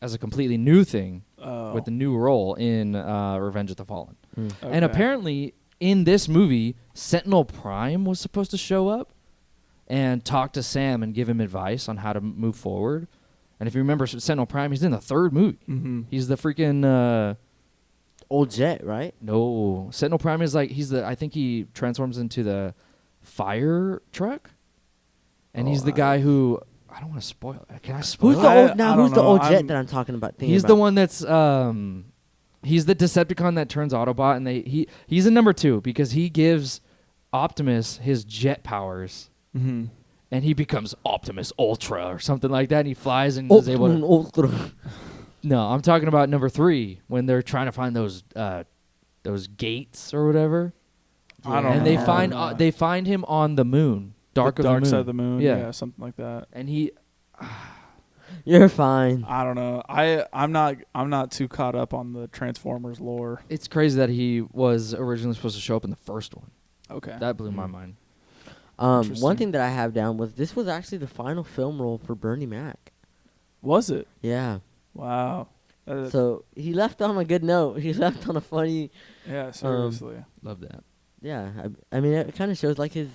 as a completely new thing Oh. with the new role in Revenge of the Fallen. Hmm. And Okay. apparently, in this movie, Sentinel Prime was supposed to show up and talk to Sam and give him advice on how to move forward. And if you remember Sentinel Prime, he's in the third movie. Mm-hmm. He's the freaking Old Jet, right? no. Sentinel Prime is like I think he transforms into the fire truck, and he's the guy who I don't want to spoil it. Can I spoil Who's it? the I- old now? I Who's don't the know. old Jet I'm- that I'm talking about? He's the one that's he's the Decepticon that turns Autobot, and he's in number 2 because he gives Optimus his jet powers, Mm-hmm. and he becomes Optimus Ultra or something like that, and he flies and is able to. Ultra. No, I'm talking about number 3 when they're trying to find those gates or whatever, I don't and know. they find him on the moon, dark the of dark the moon. side of the moon. Yeah. Yeah, something like that. And he. You're fine. I don't know. I'm not too caught up on the Transformers lore. It's crazy that he was originally supposed to show up in the first one. Okay. That blew my mind. One Interesting. thing that I have down was this was actually the final film role for Bernie Mac. Was it? Yeah. Wow. So he left on a good note. He left on a funny. Yeah, seriously. Love that. Yeah. I mean, it kind of shows like his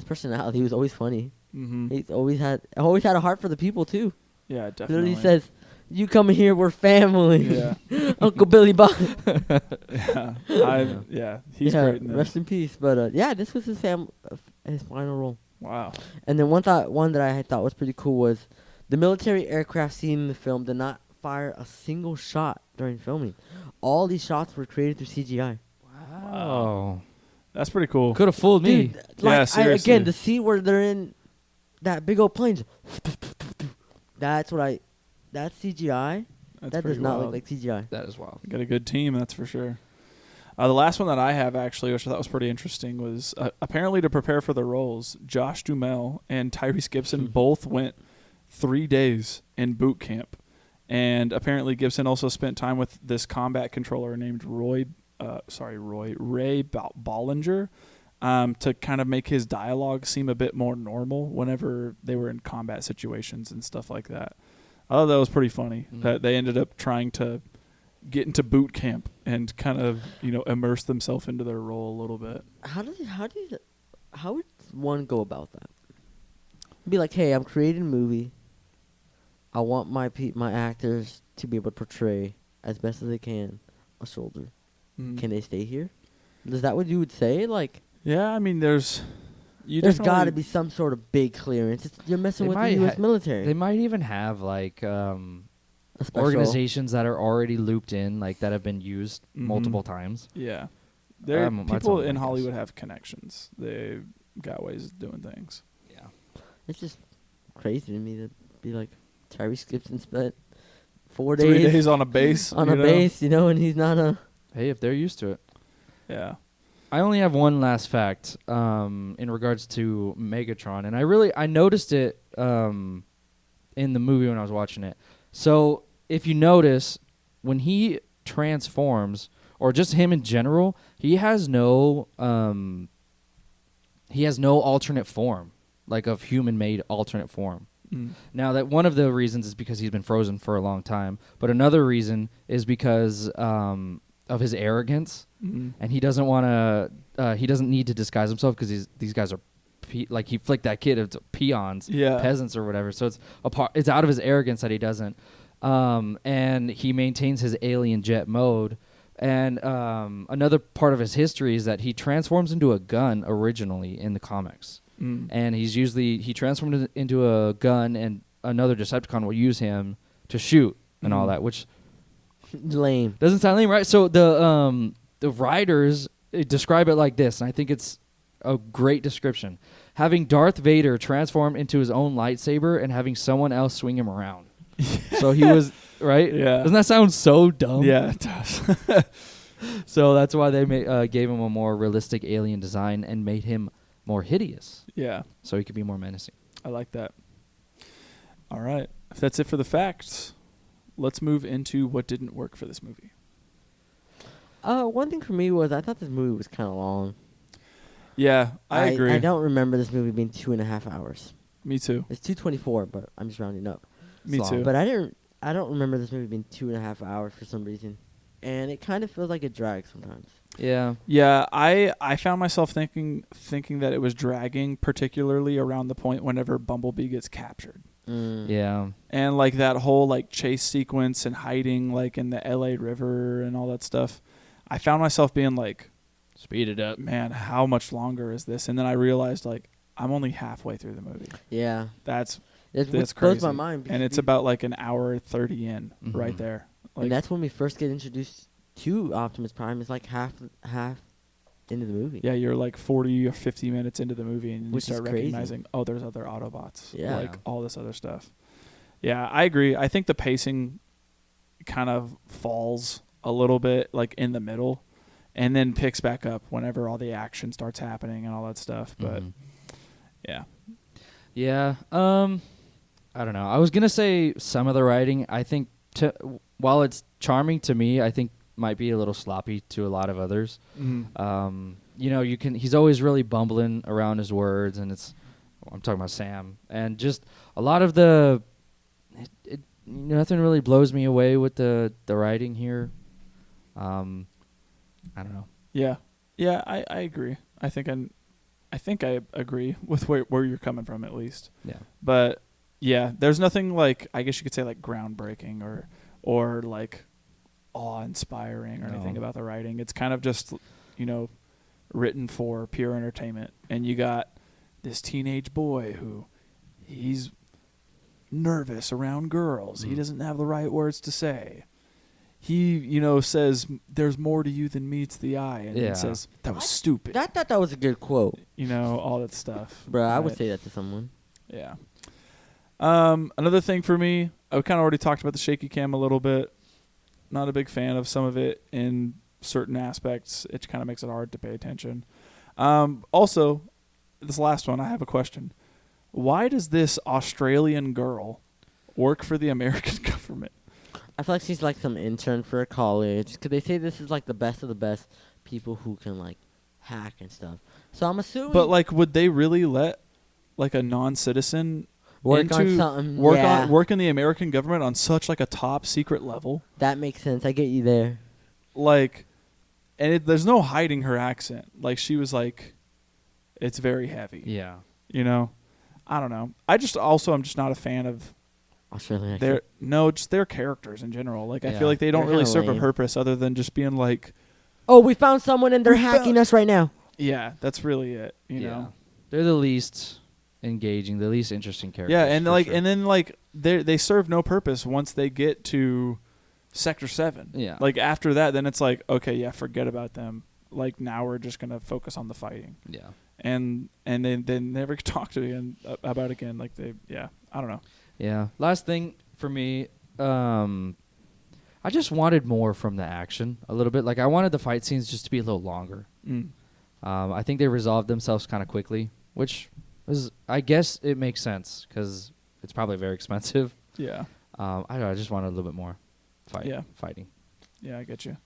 personality. He was always funny. Mm-hmm. He's always had a heart for the people too. Yeah, He definitely. literally says, "You come here, we're family." Yeah. Uncle Billy Bob. Yeah. He's yeah, great in this. rest in peace. But yeah, this was his his final role. Wow. And then one that I had thought was pretty cool was the military aircraft seen in the film did not fire a single shot during filming. All these shots were created through CGI. Wow. That's pretty cool. Could have fooled me. Dude, Yeah, seriously. again, the scene where they're in that big old planes. That's CGI. That's That pretty does not wild. look like CGI. That is wild. Got a good team, that's for sure. The last one that I have actually, which I thought was pretty interesting, was apparently to prepare for the roles, Josh Duhamel and Tyrese Gibson both went 3 days in boot camp. And apparently Gibson also spent time with this combat controller named Ray Bollinger, to kind of make his dialogue seem a bit more normal whenever they were in combat situations and stuff like that. I thought that was pretty funny that they ended up trying to get into boot camp and kind of, immerse themselves into their role a little bit. How would one go about that? Be like, hey, I'm creating a movie. I want my actors to be able to portray as best as they can a soldier. Mm. Can they stay here? Is that what you would say? Like, Yeah, I mean, there's got to be some sort of big clearance. You're messing They with the might U.S. ha- military. They might even have like A special- organizations that are already looped in, like that have been used multiple times. Yeah. That's People all my in guess. Hollywood have connections. They got ways of doing things. Yeah. It's just crazy to me to be like, Tyrese Gibson spent 4 3 days days on a base. on a base, and he's not a... Hey, if they're used to it. Yeah. I only have one last fact in regards to Megatron, and I noticed it in the movie when I was watching it. So if you notice, when he transforms, or just him in general, he has no alternate form, like of human-made alternate form. Mm. Now, that one of the reasons is because he's been frozen for a long time, but another reason is because of his arrogance, and he doesn't want to. He doesn't need to disguise himself because these guys are, like he flicked that kid into peons, Yeah. peasants or whatever. So it's out of his arrogance that he doesn't, and he maintains his alien jet mode. And another part of his history is that he transforms into a gun originally in the comics. And he transformed it into a gun, and another Decepticon will use him to shoot and all that, which Lame. doesn't sound lame, right? So the writers describe it like this, and I think it's a great description: having Darth Vader transform into his own lightsaber and having someone else swing him around. So he was right. Yeah. Doesn't that sound so dumb? Yeah, it does. So that's why they gave him a more realistic alien design and made him more hideous, Yeah. so he could be more menacing. I like that. All right. If that's it for the facts, let's move into what didn't work for this movie. One thing for me was I thought this movie was kind of long. Yeah, I agree. I don't remember this movie being 2.5 hours. Me too. It's 2:24, but I'm just rounding up. Me long. too. But I I don't remember this movie being 2.5 hours for some reason, and it kind of feels like it drags sometimes. Yeah. Yeah, I found myself thinking that it was dragging, particularly around the point whenever Bumblebee gets captured. Yeah. And like that whole like chase sequence and hiding like in the LA River and all that stuff. I found myself being like, Speed it up. man, how much longer is this? And then I realized like I'm only halfway through the movie. Yeah. That's It blows blows my mind. And it's about like an hour 30 in right Mhm. there. Like, and that's when we first get introduced to Optimus Prime. It's like half into the movie. yeah, you're like 40 or 50 minutes into the movie and Which you is start crazy. recognizing, oh, there's other Autobots. Yeah. Like all this other stuff. Yeah, I agree. I think the pacing kind of falls a little bit like in the middle and then picks back up whenever all the action starts happening and all that stuff. But yeah. Yeah. I don't know. I was gonna say some of the writing. I think while it's charming to me, I think might be a little sloppy to a lot of others. You know, he's always really bumbling around his words, and I'm talking about Sam, and just a lot of nothing really blows me away with the writing here. I don't know. Yeah. Yeah, I agree. I think I agree with where you're coming from at least. Yeah. But yeah, there's nothing like, I guess you could say like groundbreaking or like awe-inspiring or anything No. about the writing. It's kind of just, you know, written for pure entertainment. And you got this teenage boy who he's nervous around girls. He doesn't have the right words to say. He, you know, says, there's more to you than meets the eye. And Yeah. then says, that was stupid. I thought that was a good quote. You know, all that stuff. Bro, I would Right. say that to someone. Yeah. Another thing for me, I kind of already talked about the shaky cam a little bit. Not a big fan of some of it in certain aspects. It kind of makes it hard to pay attention. Also, this last one, I have a question. Why does this Australian girl work for the American government? I feel like she's like some intern for a college. Because they say this is like the best of the best people who can like hack and stuff. So I'm assuming. But like, would they really let like a non-citizen work on into- something. work in the American government on such like a top secret level? That makes sense. I get you there. Like, and there's no hiding her accent. Like, she was like, it's very heavy. Yeah. You know, I don't know. I'm just not a fan of Australian their accent. just their characters in general. Like, I Yeah. feel like they don't They're really kinda serve a lame. purpose other than just being like, Oh, we found someone and they're hacking us right now. yeah, that's really it. You know. They're the least engaging, the least interesting characters. Yeah, and for like, sure. and then like they serve no purpose once they get to Sector 7. Yeah. Like after that, then it's like, okay, yeah, forget about them. Like now we're just gonna focus on the fighting. Yeah. And then they never talk to again about it again. Like I don't know. Yeah. Last thing for me, I just wanted more from the action a little bit. Like I wanted the fight scenes just to be a little longer. I think they resolved themselves kind of quickly, which was, I guess it makes sense because it's probably very expensive. Yeah. I don't know, I just wanted a little bit more fighting. Yeah, I get you.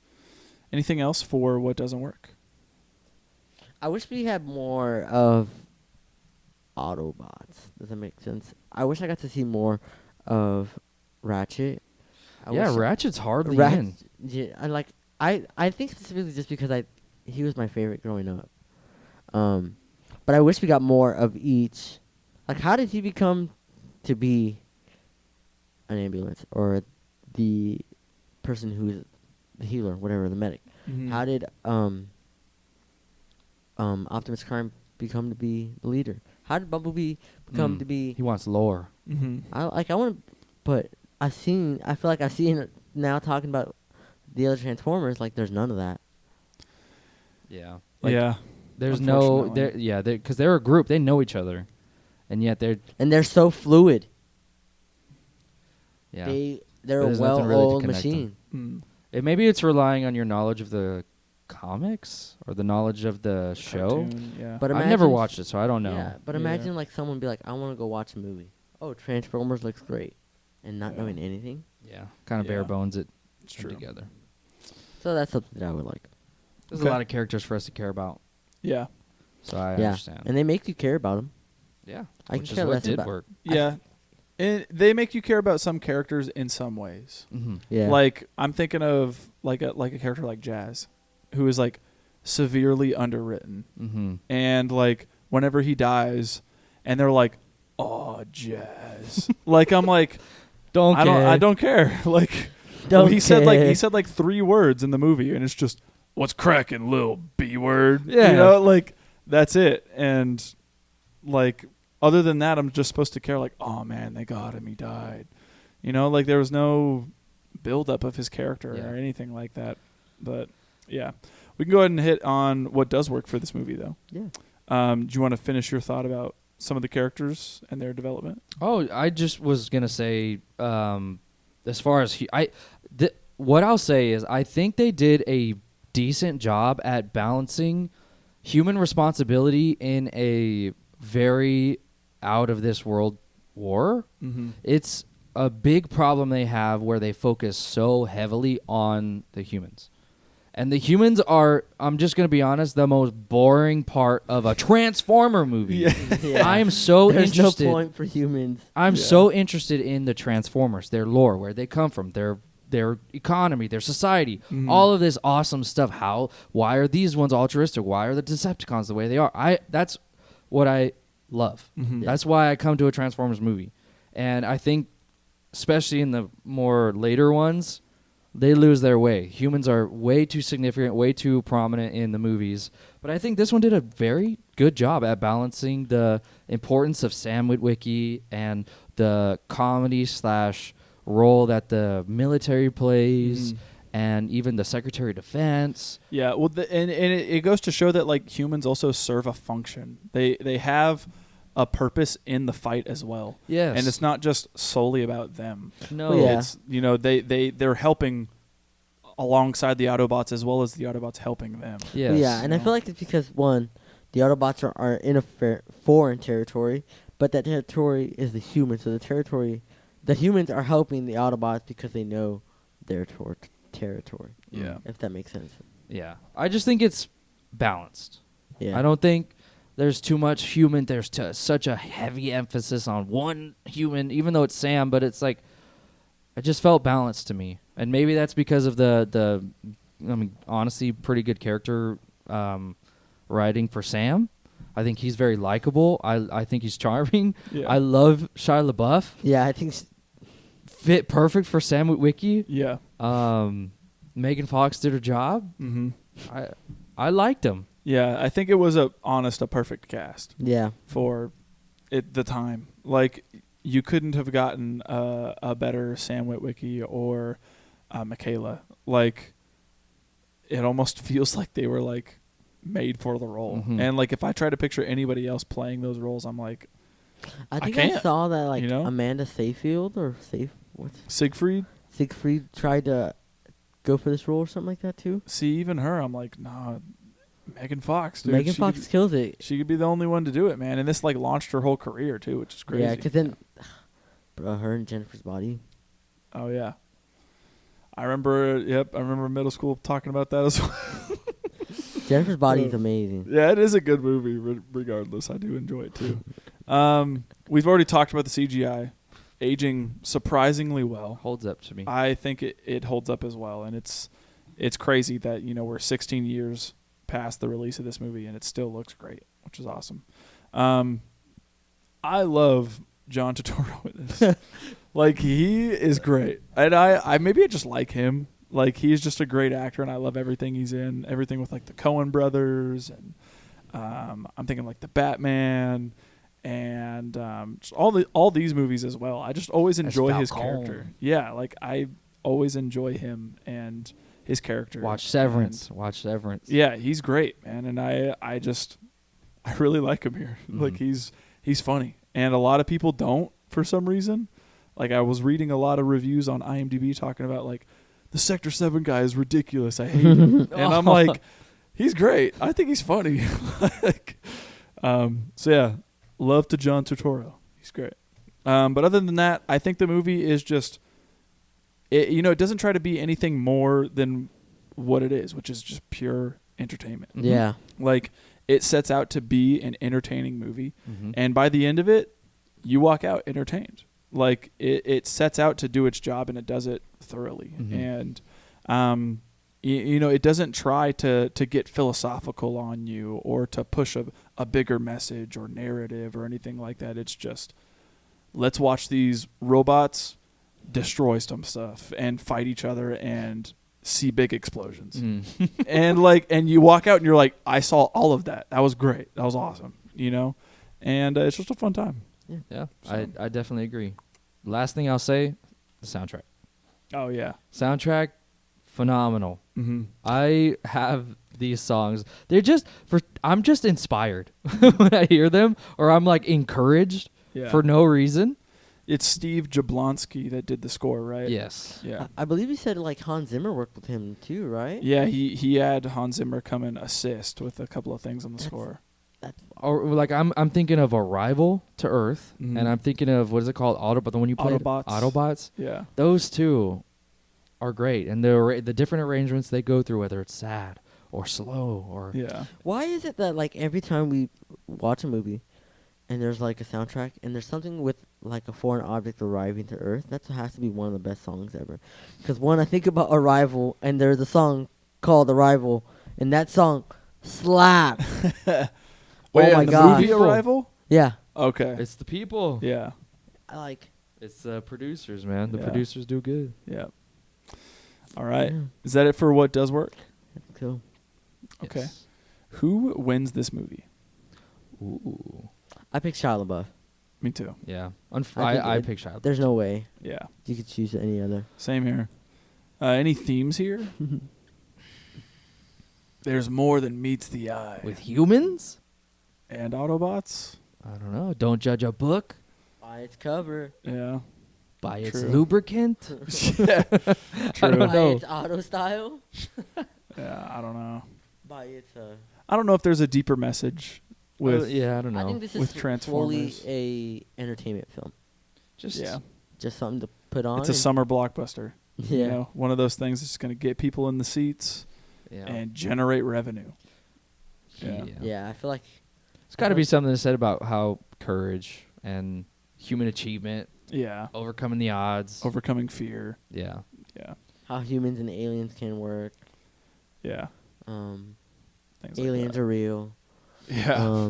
Anything else for what doesn't work? I wish we had more of Autobots. Does that make sense? I wish I got to see more of Ratchet. Ratchet's hardly Rat- in. Yeah, I think specifically just because he was my favorite growing up. But I wish we got more of each. Like, how did he become to be an ambulance or the person who's the healer, whatever, the medic? Mhm. How did Optimus Prime become to be the leader? How did Bumblebee become to be? He wants lore. Mhm. I want to, but I feel like I've seen it now talking about the other Transformers. Like, there's none of that. Yeah. Yeah. There's no, Unfortunately. because they're a group. They know each other, and yet And they're so fluid. yeah. They're But a there's nothing really to well-oiled connect them. machine. Maybe it's relying on your knowledge of the comics or the knowledge of the show. Cartoon, yeah. But I've never imagine- watched it, so I don't know. Yeah, but Yeah. imagine like someone be like, I want to go watch a movie. Oh, Transformers looks great, and not Yeah. knowing anything. Yeah, kind of Yeah. bare bones it It's true. together. So that's something that I would like. There's Okay. a lot of characters for us to care about, Yeah. so I Yeah, understand. and they make you care about them. Yeah, I which can is care what less did about- work. Yeah. And they make you care about some characters in some ways. Yeah. Like I'm thinking of like a character like Jazz, who is like severely underwritten, and like whenever he dies, and they're like, "Oh, Jazz," like I'm like, I don't care. Like he said like 3 words in the movie, and it's just what's cracking, little B word. Yeah. You know, like that's it. And like other than that, I'm just supposed to care like, oh man, they got him, he died. You know, like there was no build up of his character or anything like that. But yeah, we can go ahead and hit on what does work for this movie though. Yeah. Do you want to finish your thought about some of the characters and their development? Oh, I just was gonna say, as far as what I'll say is, I think they did a decent job at balancing human responsibility in a very out of this world war. It's a big problem they have where they focus so heavily on the humans. And the humans are, I'm just going to be honest, the most boring part of a Transformer movie. Yeah. I am so There's interested. no point for humans. I'm so interested in the Transformers, their lore, where they come from, their economy, their society, all of this awesome stuff. Why are these ones altruistic? Why are the Decepticons the way they are? That's what I love. That's why I come to a Transformers movie. And I think, especially in the more later ones, they lose their way. Humans are way too significant, way too prominent in the movies. But I think this one did a very good job at balancing the importance of Sam Witwicky and the comedy / role that the military plays, and even the Secretary of Defense. Yeah, well, and it goes to show that like humans also serve a function. They have a purpose in the fight as well. Yes. And it's not just solely about them. No. Well, yeah. It's, you know, they're helping alongside the Autobots as well as the Autobots helping them. Yes. Well, yeah, and I feel like it's because, one, the Autobots are in a foreign territory, but that territory is the humans. So the humans are helping the Autobots because they know their territory. Yeah. If that makes sense. Yeah. I just think it's balanced. Yeah. I don't think there's too much human. There's such a heavy emphasis on one human, even though it's Sam, but it's like, it just felt balanced to me. And maybe that's because of the I mean, honestly, pretty good character writing for Sam. I think he's very likable. I think he's charming. Yeah. I love Shia LaBeouf. Yeah, I think Fit perfect for Sam Witwicky. Yeah. Megan Fox did her job. I liked him. Yeah, I think it was a perfect cast. Yeah. For the time. Like, you couldn't have gotten a better Sam Witwicky or Michaela. Like, it almost feels like they were like made for the role. And like, if I try to picture anybody else playing those roles, I'm like, I think can't, I saw that like you know? Amanda Seyfried Siegfried. tried to go for this role or something like that too. See, even her, I'm like, nah, Megan Fox, dude. Megan Fox kills it. She could be the only one to do it, man. And this like launched her whole career too, which is crazy. Yeah, because then her and Jennifer's Body. Oh yeah, I remember. Yep, I remember middle school talking about that as well. Jennifer's Body is amazing. Yeah, it is a good movie. Regardless, I do enjoy it too. We've already talked about the CGI aging surprisingly well. Holds up to me. I think it holds up as well, and it's crazy that we're 16 years past the release of this movie and it still looks great, which is awesome. I love John Turturro in this. Like, he is great, and I maybe I just like him. Like, he's just a great actor, and I love everything he's in. Everything with like the Coen brothers, and I'm thinking like the Batman, and just all these movies as well. I just always enjoy his character. Yeah, like I always enjoy him and his character. Watch Severance. Yeah, he's great, man, and I really like him here. Like, he's funny, and a lot of people don't for some reason. Like, I was reading a lot of reviews on IMDb talking about like, the Sector 7 guy is ridiculous, I hate him. And I'm like, he's great. I think he's funny. Like, so yeah, love to John Turturro. He's great. But other than that, I think the movie is just, it doesn't try to be anything more than what it is, which is just pure entertainment. Yeah. Like, it sets out to be an entertaining movie, and by the end of it, you walk out entertained. Like it sets out to do its job and it does it thoroughly. And you know, it doesn't try to get philosophical on you or to push a bigger message or narrative or anything like that. It's just, let's watch these robots destroy some stuff and fight each other and see big explosions. and you walk out and you're like, I saw all of that. That was great. That was awesome. You know, and it's just a fun time. Yeah, So. I definitely agree. Last thing I'll say, the soundtrack. Oh yeah, Soundtrack, phenomenal. I have these songs. They're just I'm just inspired when I hear them, or I'm like encouraged for no reason. It's Steve Jablonsky that did the score, right? Yes. Yeah. I believe he said like Hans Zimmer worked with him too, right? Yeah, he had Hans Zimmer come and assist with a couple of things on the score. Or like I'm thinking of Arrival to Earth, and I'm thinking of, what is it called, Autobot, the one you played, Autobots. Yeah, those two are great, and the different arrangements they go through, whether it's sad or slow or Why is it that like every time we watch a movie and there's like a soundtrack and there's something with like a foreign object arriving to Earth, that has to be one of the best songs ever. Because one, I think about Arrival, and there's a song called Arrival, and that song slaps. Wait, oh my the god! movie Arrival? Yeah. Okay. it's the people. Yeah. I like. It's the producers, man. The Yeah. producers do good. Yeah. All right. Yeah. Is that it for what does work? Cool. Okay. Yes. Who wins this movie? Ooh. I picked Shia LaBeouf. Me too. Yeah. I think I it- pick Shia. There's no way Yeah. you could choose any other. Same here. Any themes here? There's more than meets the eye. With humans? And Autobots? I don't know. Don't judge a book By its cover. Yeah. by its True. lubricant. Yeah. I don't By know. its auto style. Yeah, I don't know. By its. I don't know if there's a deeper message with Yeah, I don't know. I think this With is fully Transformers. a entertainment film. Just yeah. Just something to put on. It's a and- summer blockbuster. Yeah. You know, one of those things that's going to get people in the seats yeah. and generate revenue. Yeah. Yeah, I feel like. It's got to be something said about how courage and human achievement, Yeah. overcoming the odds. Overcoming fear. Yeah. Yeah. How humans and aliens can work. Yeah. Things like Aliens that. are real. Yeah.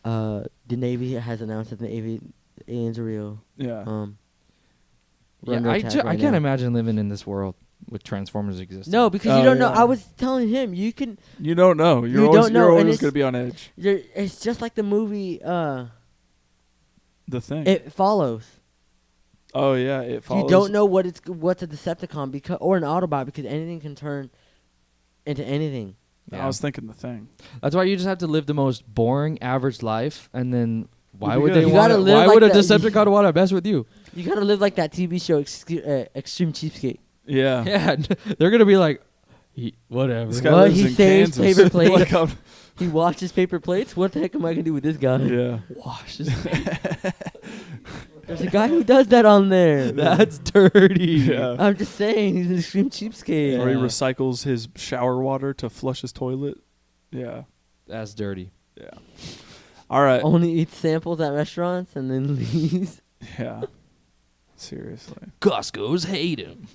The Navy has announced that the aliens are real. Yeah. We're Yeah, under attack I right can't now. imagine living in this world with Transformers existing. No, because Oh, you don't know. yeah. I was telling him you can. You don't know. You don't know, You're and always it's- going to be on edge. It's just like the movie. The thing. It follows. Oh yeah, it follows. You don't know what's a Decepticon or an Autobot because anything can turn into anything. I was thinking the thing. That's why you just have to live the most boring, average life, and then why You'll be would good. they You want? gotta live Why like would a that. Decepticon want to mess with you? You gotta live like that TV show Extreme Cheapskate. Yeah. Yeah, they're gonna be like, whatever. This guy What? lives He in saves Kansas. paper plates? Like, I'm- He washes paper plates. What the heck am I gonna do with this guy? yeah. Wash his There's a guy who does that on there. That's dirty. Yeah. I'm just saying, he's an extreme cheapskate. Or he Yeah. recycles his shower water to flush his toilet. Yeah. That's dirty. Yeah. All right. Only eats samples at restaurants and then leaves. Yeah. Seriously. Costco's hate him.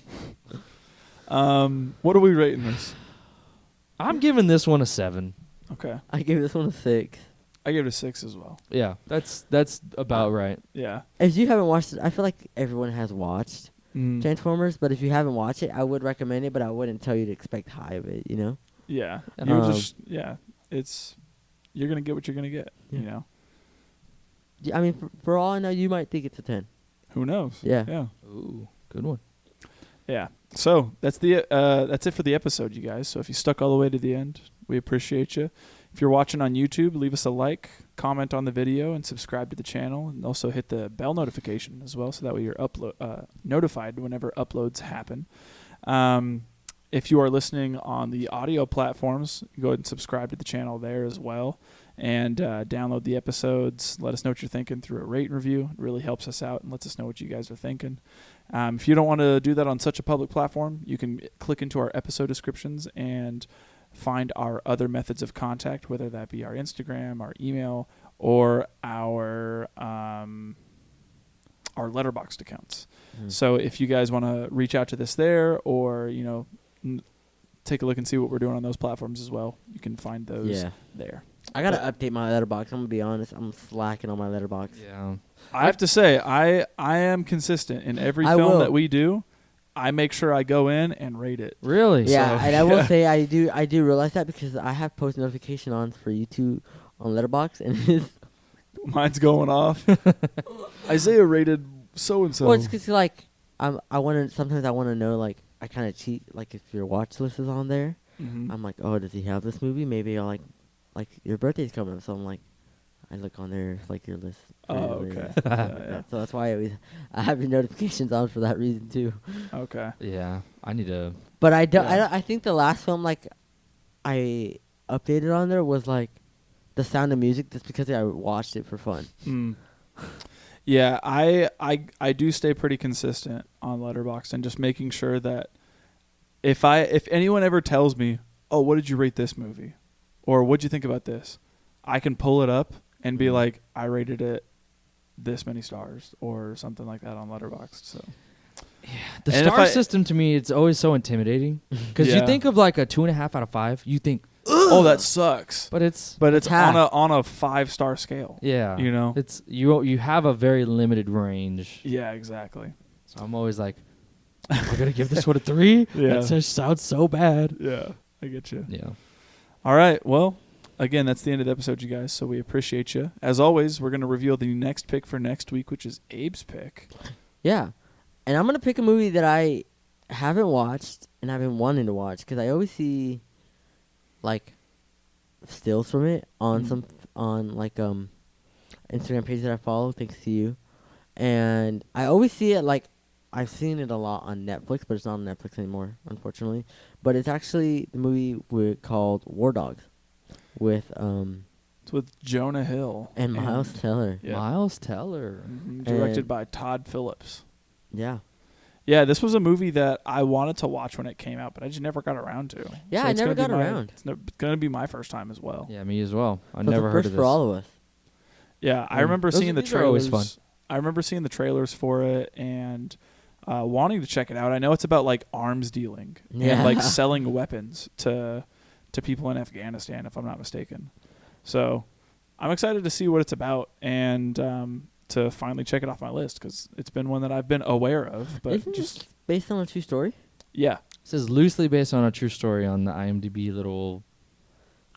What are we rating this? I'm giving this one a 7. Okay. I gave this one a 6. I gave it a 6 as well. Yeah, that's about right. Yeah. If you haven't watched it, I feel like everyone has watched Mm. Transformers, but if you haven't watched it, I would recommend it, but I wouldn't tell you to expect high of it, you know? Yeah. Um, You're just you're gonna get what you're gonna get. Yeah. You know. I mean, for all I know, you might think it's a 10. Who knows? Yeah. Yeah. Ooh, good one. Yeah. So that's it for the episode, you guys. So if you stuck all the way to the end, we appreciate you. If you're watching on YouTube, leave us a like, comment on the video, and subscribe to the channel, and also hit the bell notification as well, so that way you're notified whenever uploads happen. If you are listening on the audio platforms, go ahead and subscribe to the channel there as well, and download the episodes. Let us know what you're thinking through a rate and review. It really helps us out and lets us know what you guys are thinking. If you don't want to do that on such a public platform, you can click into our episode descriptions and find our other methods of contact, whether that be our Instagram, our email, or our our Letterboxd accounts. So if you guys want to reach out to this there, or take a look and see what we're doing on those platforms as well, you can find those there. I gotta update my Letterboxd. I'm gonna be honest. I'm slacking on my Letterboxd. Yeah. I have to say, I am consistent in every film that we do. I make sure I go in and rate it. Really? Yeah, So, and I will say I do realize that because I have post notification on for YouTube on Letterboxd, and Mine's going off. Isaiah rated so and so. well, it's because like sometimes I want to know, like I kind of cheat, like if your watch list is on there, I'm like, oh, does he have this movie? Maybe I'll like your birthday's coming up, so I'm like, I look on there like your list. Oh, okay. So that's why I have your notifications on for that reason too. Okay. yeah. I need to. But I think the last film like I updated on there was like The Sound of Music, just because I watched it for fun. Yeah, I do stay pretty consistent on Letterboxd, and just making sure that if anyone ever tells me, oh, what did you rate this movie, or what'd you think about this, I can pull it up and be like, I rated it this many stars or something like that on Letterboxd. So The And star system to me, it's always so intimidating because you think of like a 2.5 out of 5. You think, oh, that sucks. but it's on a 5-star scale. yeah, it's you have a very limited range. Yeah, exactly. So I'm always like, am I gonna give this one a 3? Yeah. That just sounds so bad. Yeah, I get you. Yeah. All right. Well, again, that's the end of the episode, you guys. So we appreciate you. As always, we're going to reveal the next pick for next week, which is Abe's pick. Yeah, and I'm gonna pick a movie that I haven't watched and I've been wanting to watch because I always see like stills from it on Instagram page that I follow, thanks to you, and I always see it like I've seen it a lot on Netflix, but it's not on Netflix anymore, unfortunately. But it's actually the movie called War Dogs with It's with Jonah Hill and Miles Teller. Yeah. Miles Teller. Directed by Todd Phillips. Yeah. Yeah, this was a movie that I wanted to watch when it came out, but I just never got around to. Yeah, So I it's never gonna got be around. It's going to be my first time as well. Yeah, me as well. I So never it's the heard first of this. for all of us. Yeah, I remember Those- seeing the these are always trailers. fun. I remember seeing the trailers for it and wanting to check it out. I know it's about like arms dealing Yeah. and like selling weapons to people in Afghanistan, if I'm not mistaken. So I'm excited to see what it's about and to finally check it off my list because it's been one that I've been aware of. But Isn't just this based on a true story? yeah, It says loosely based on a true story on the IMDb little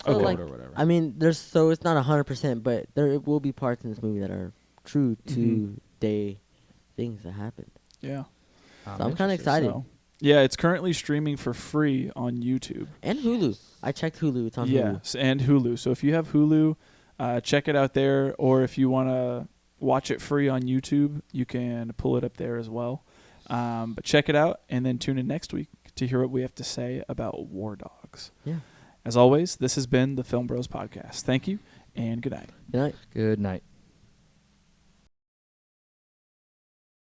So, quote like, or whatever. I mean, it's not 100%, but there will be parts in this movie that are true to day things that happened. yeah. So I'm kind of excited. So, yeah, it's currently streaming for free on YouTube. And Hulu. I checked Hulu. It's on Hulu. Yes, and Hulu. So if you have Hulu, check it out there. Or if you want to watch it free on YouTube, you can pull it up there as well. But check it out and then tune in next week to hear what we have to say about War Dogs. Yeah. As always, this has been the Film Bros Podcast. Thank you and good night. Good night. Good night.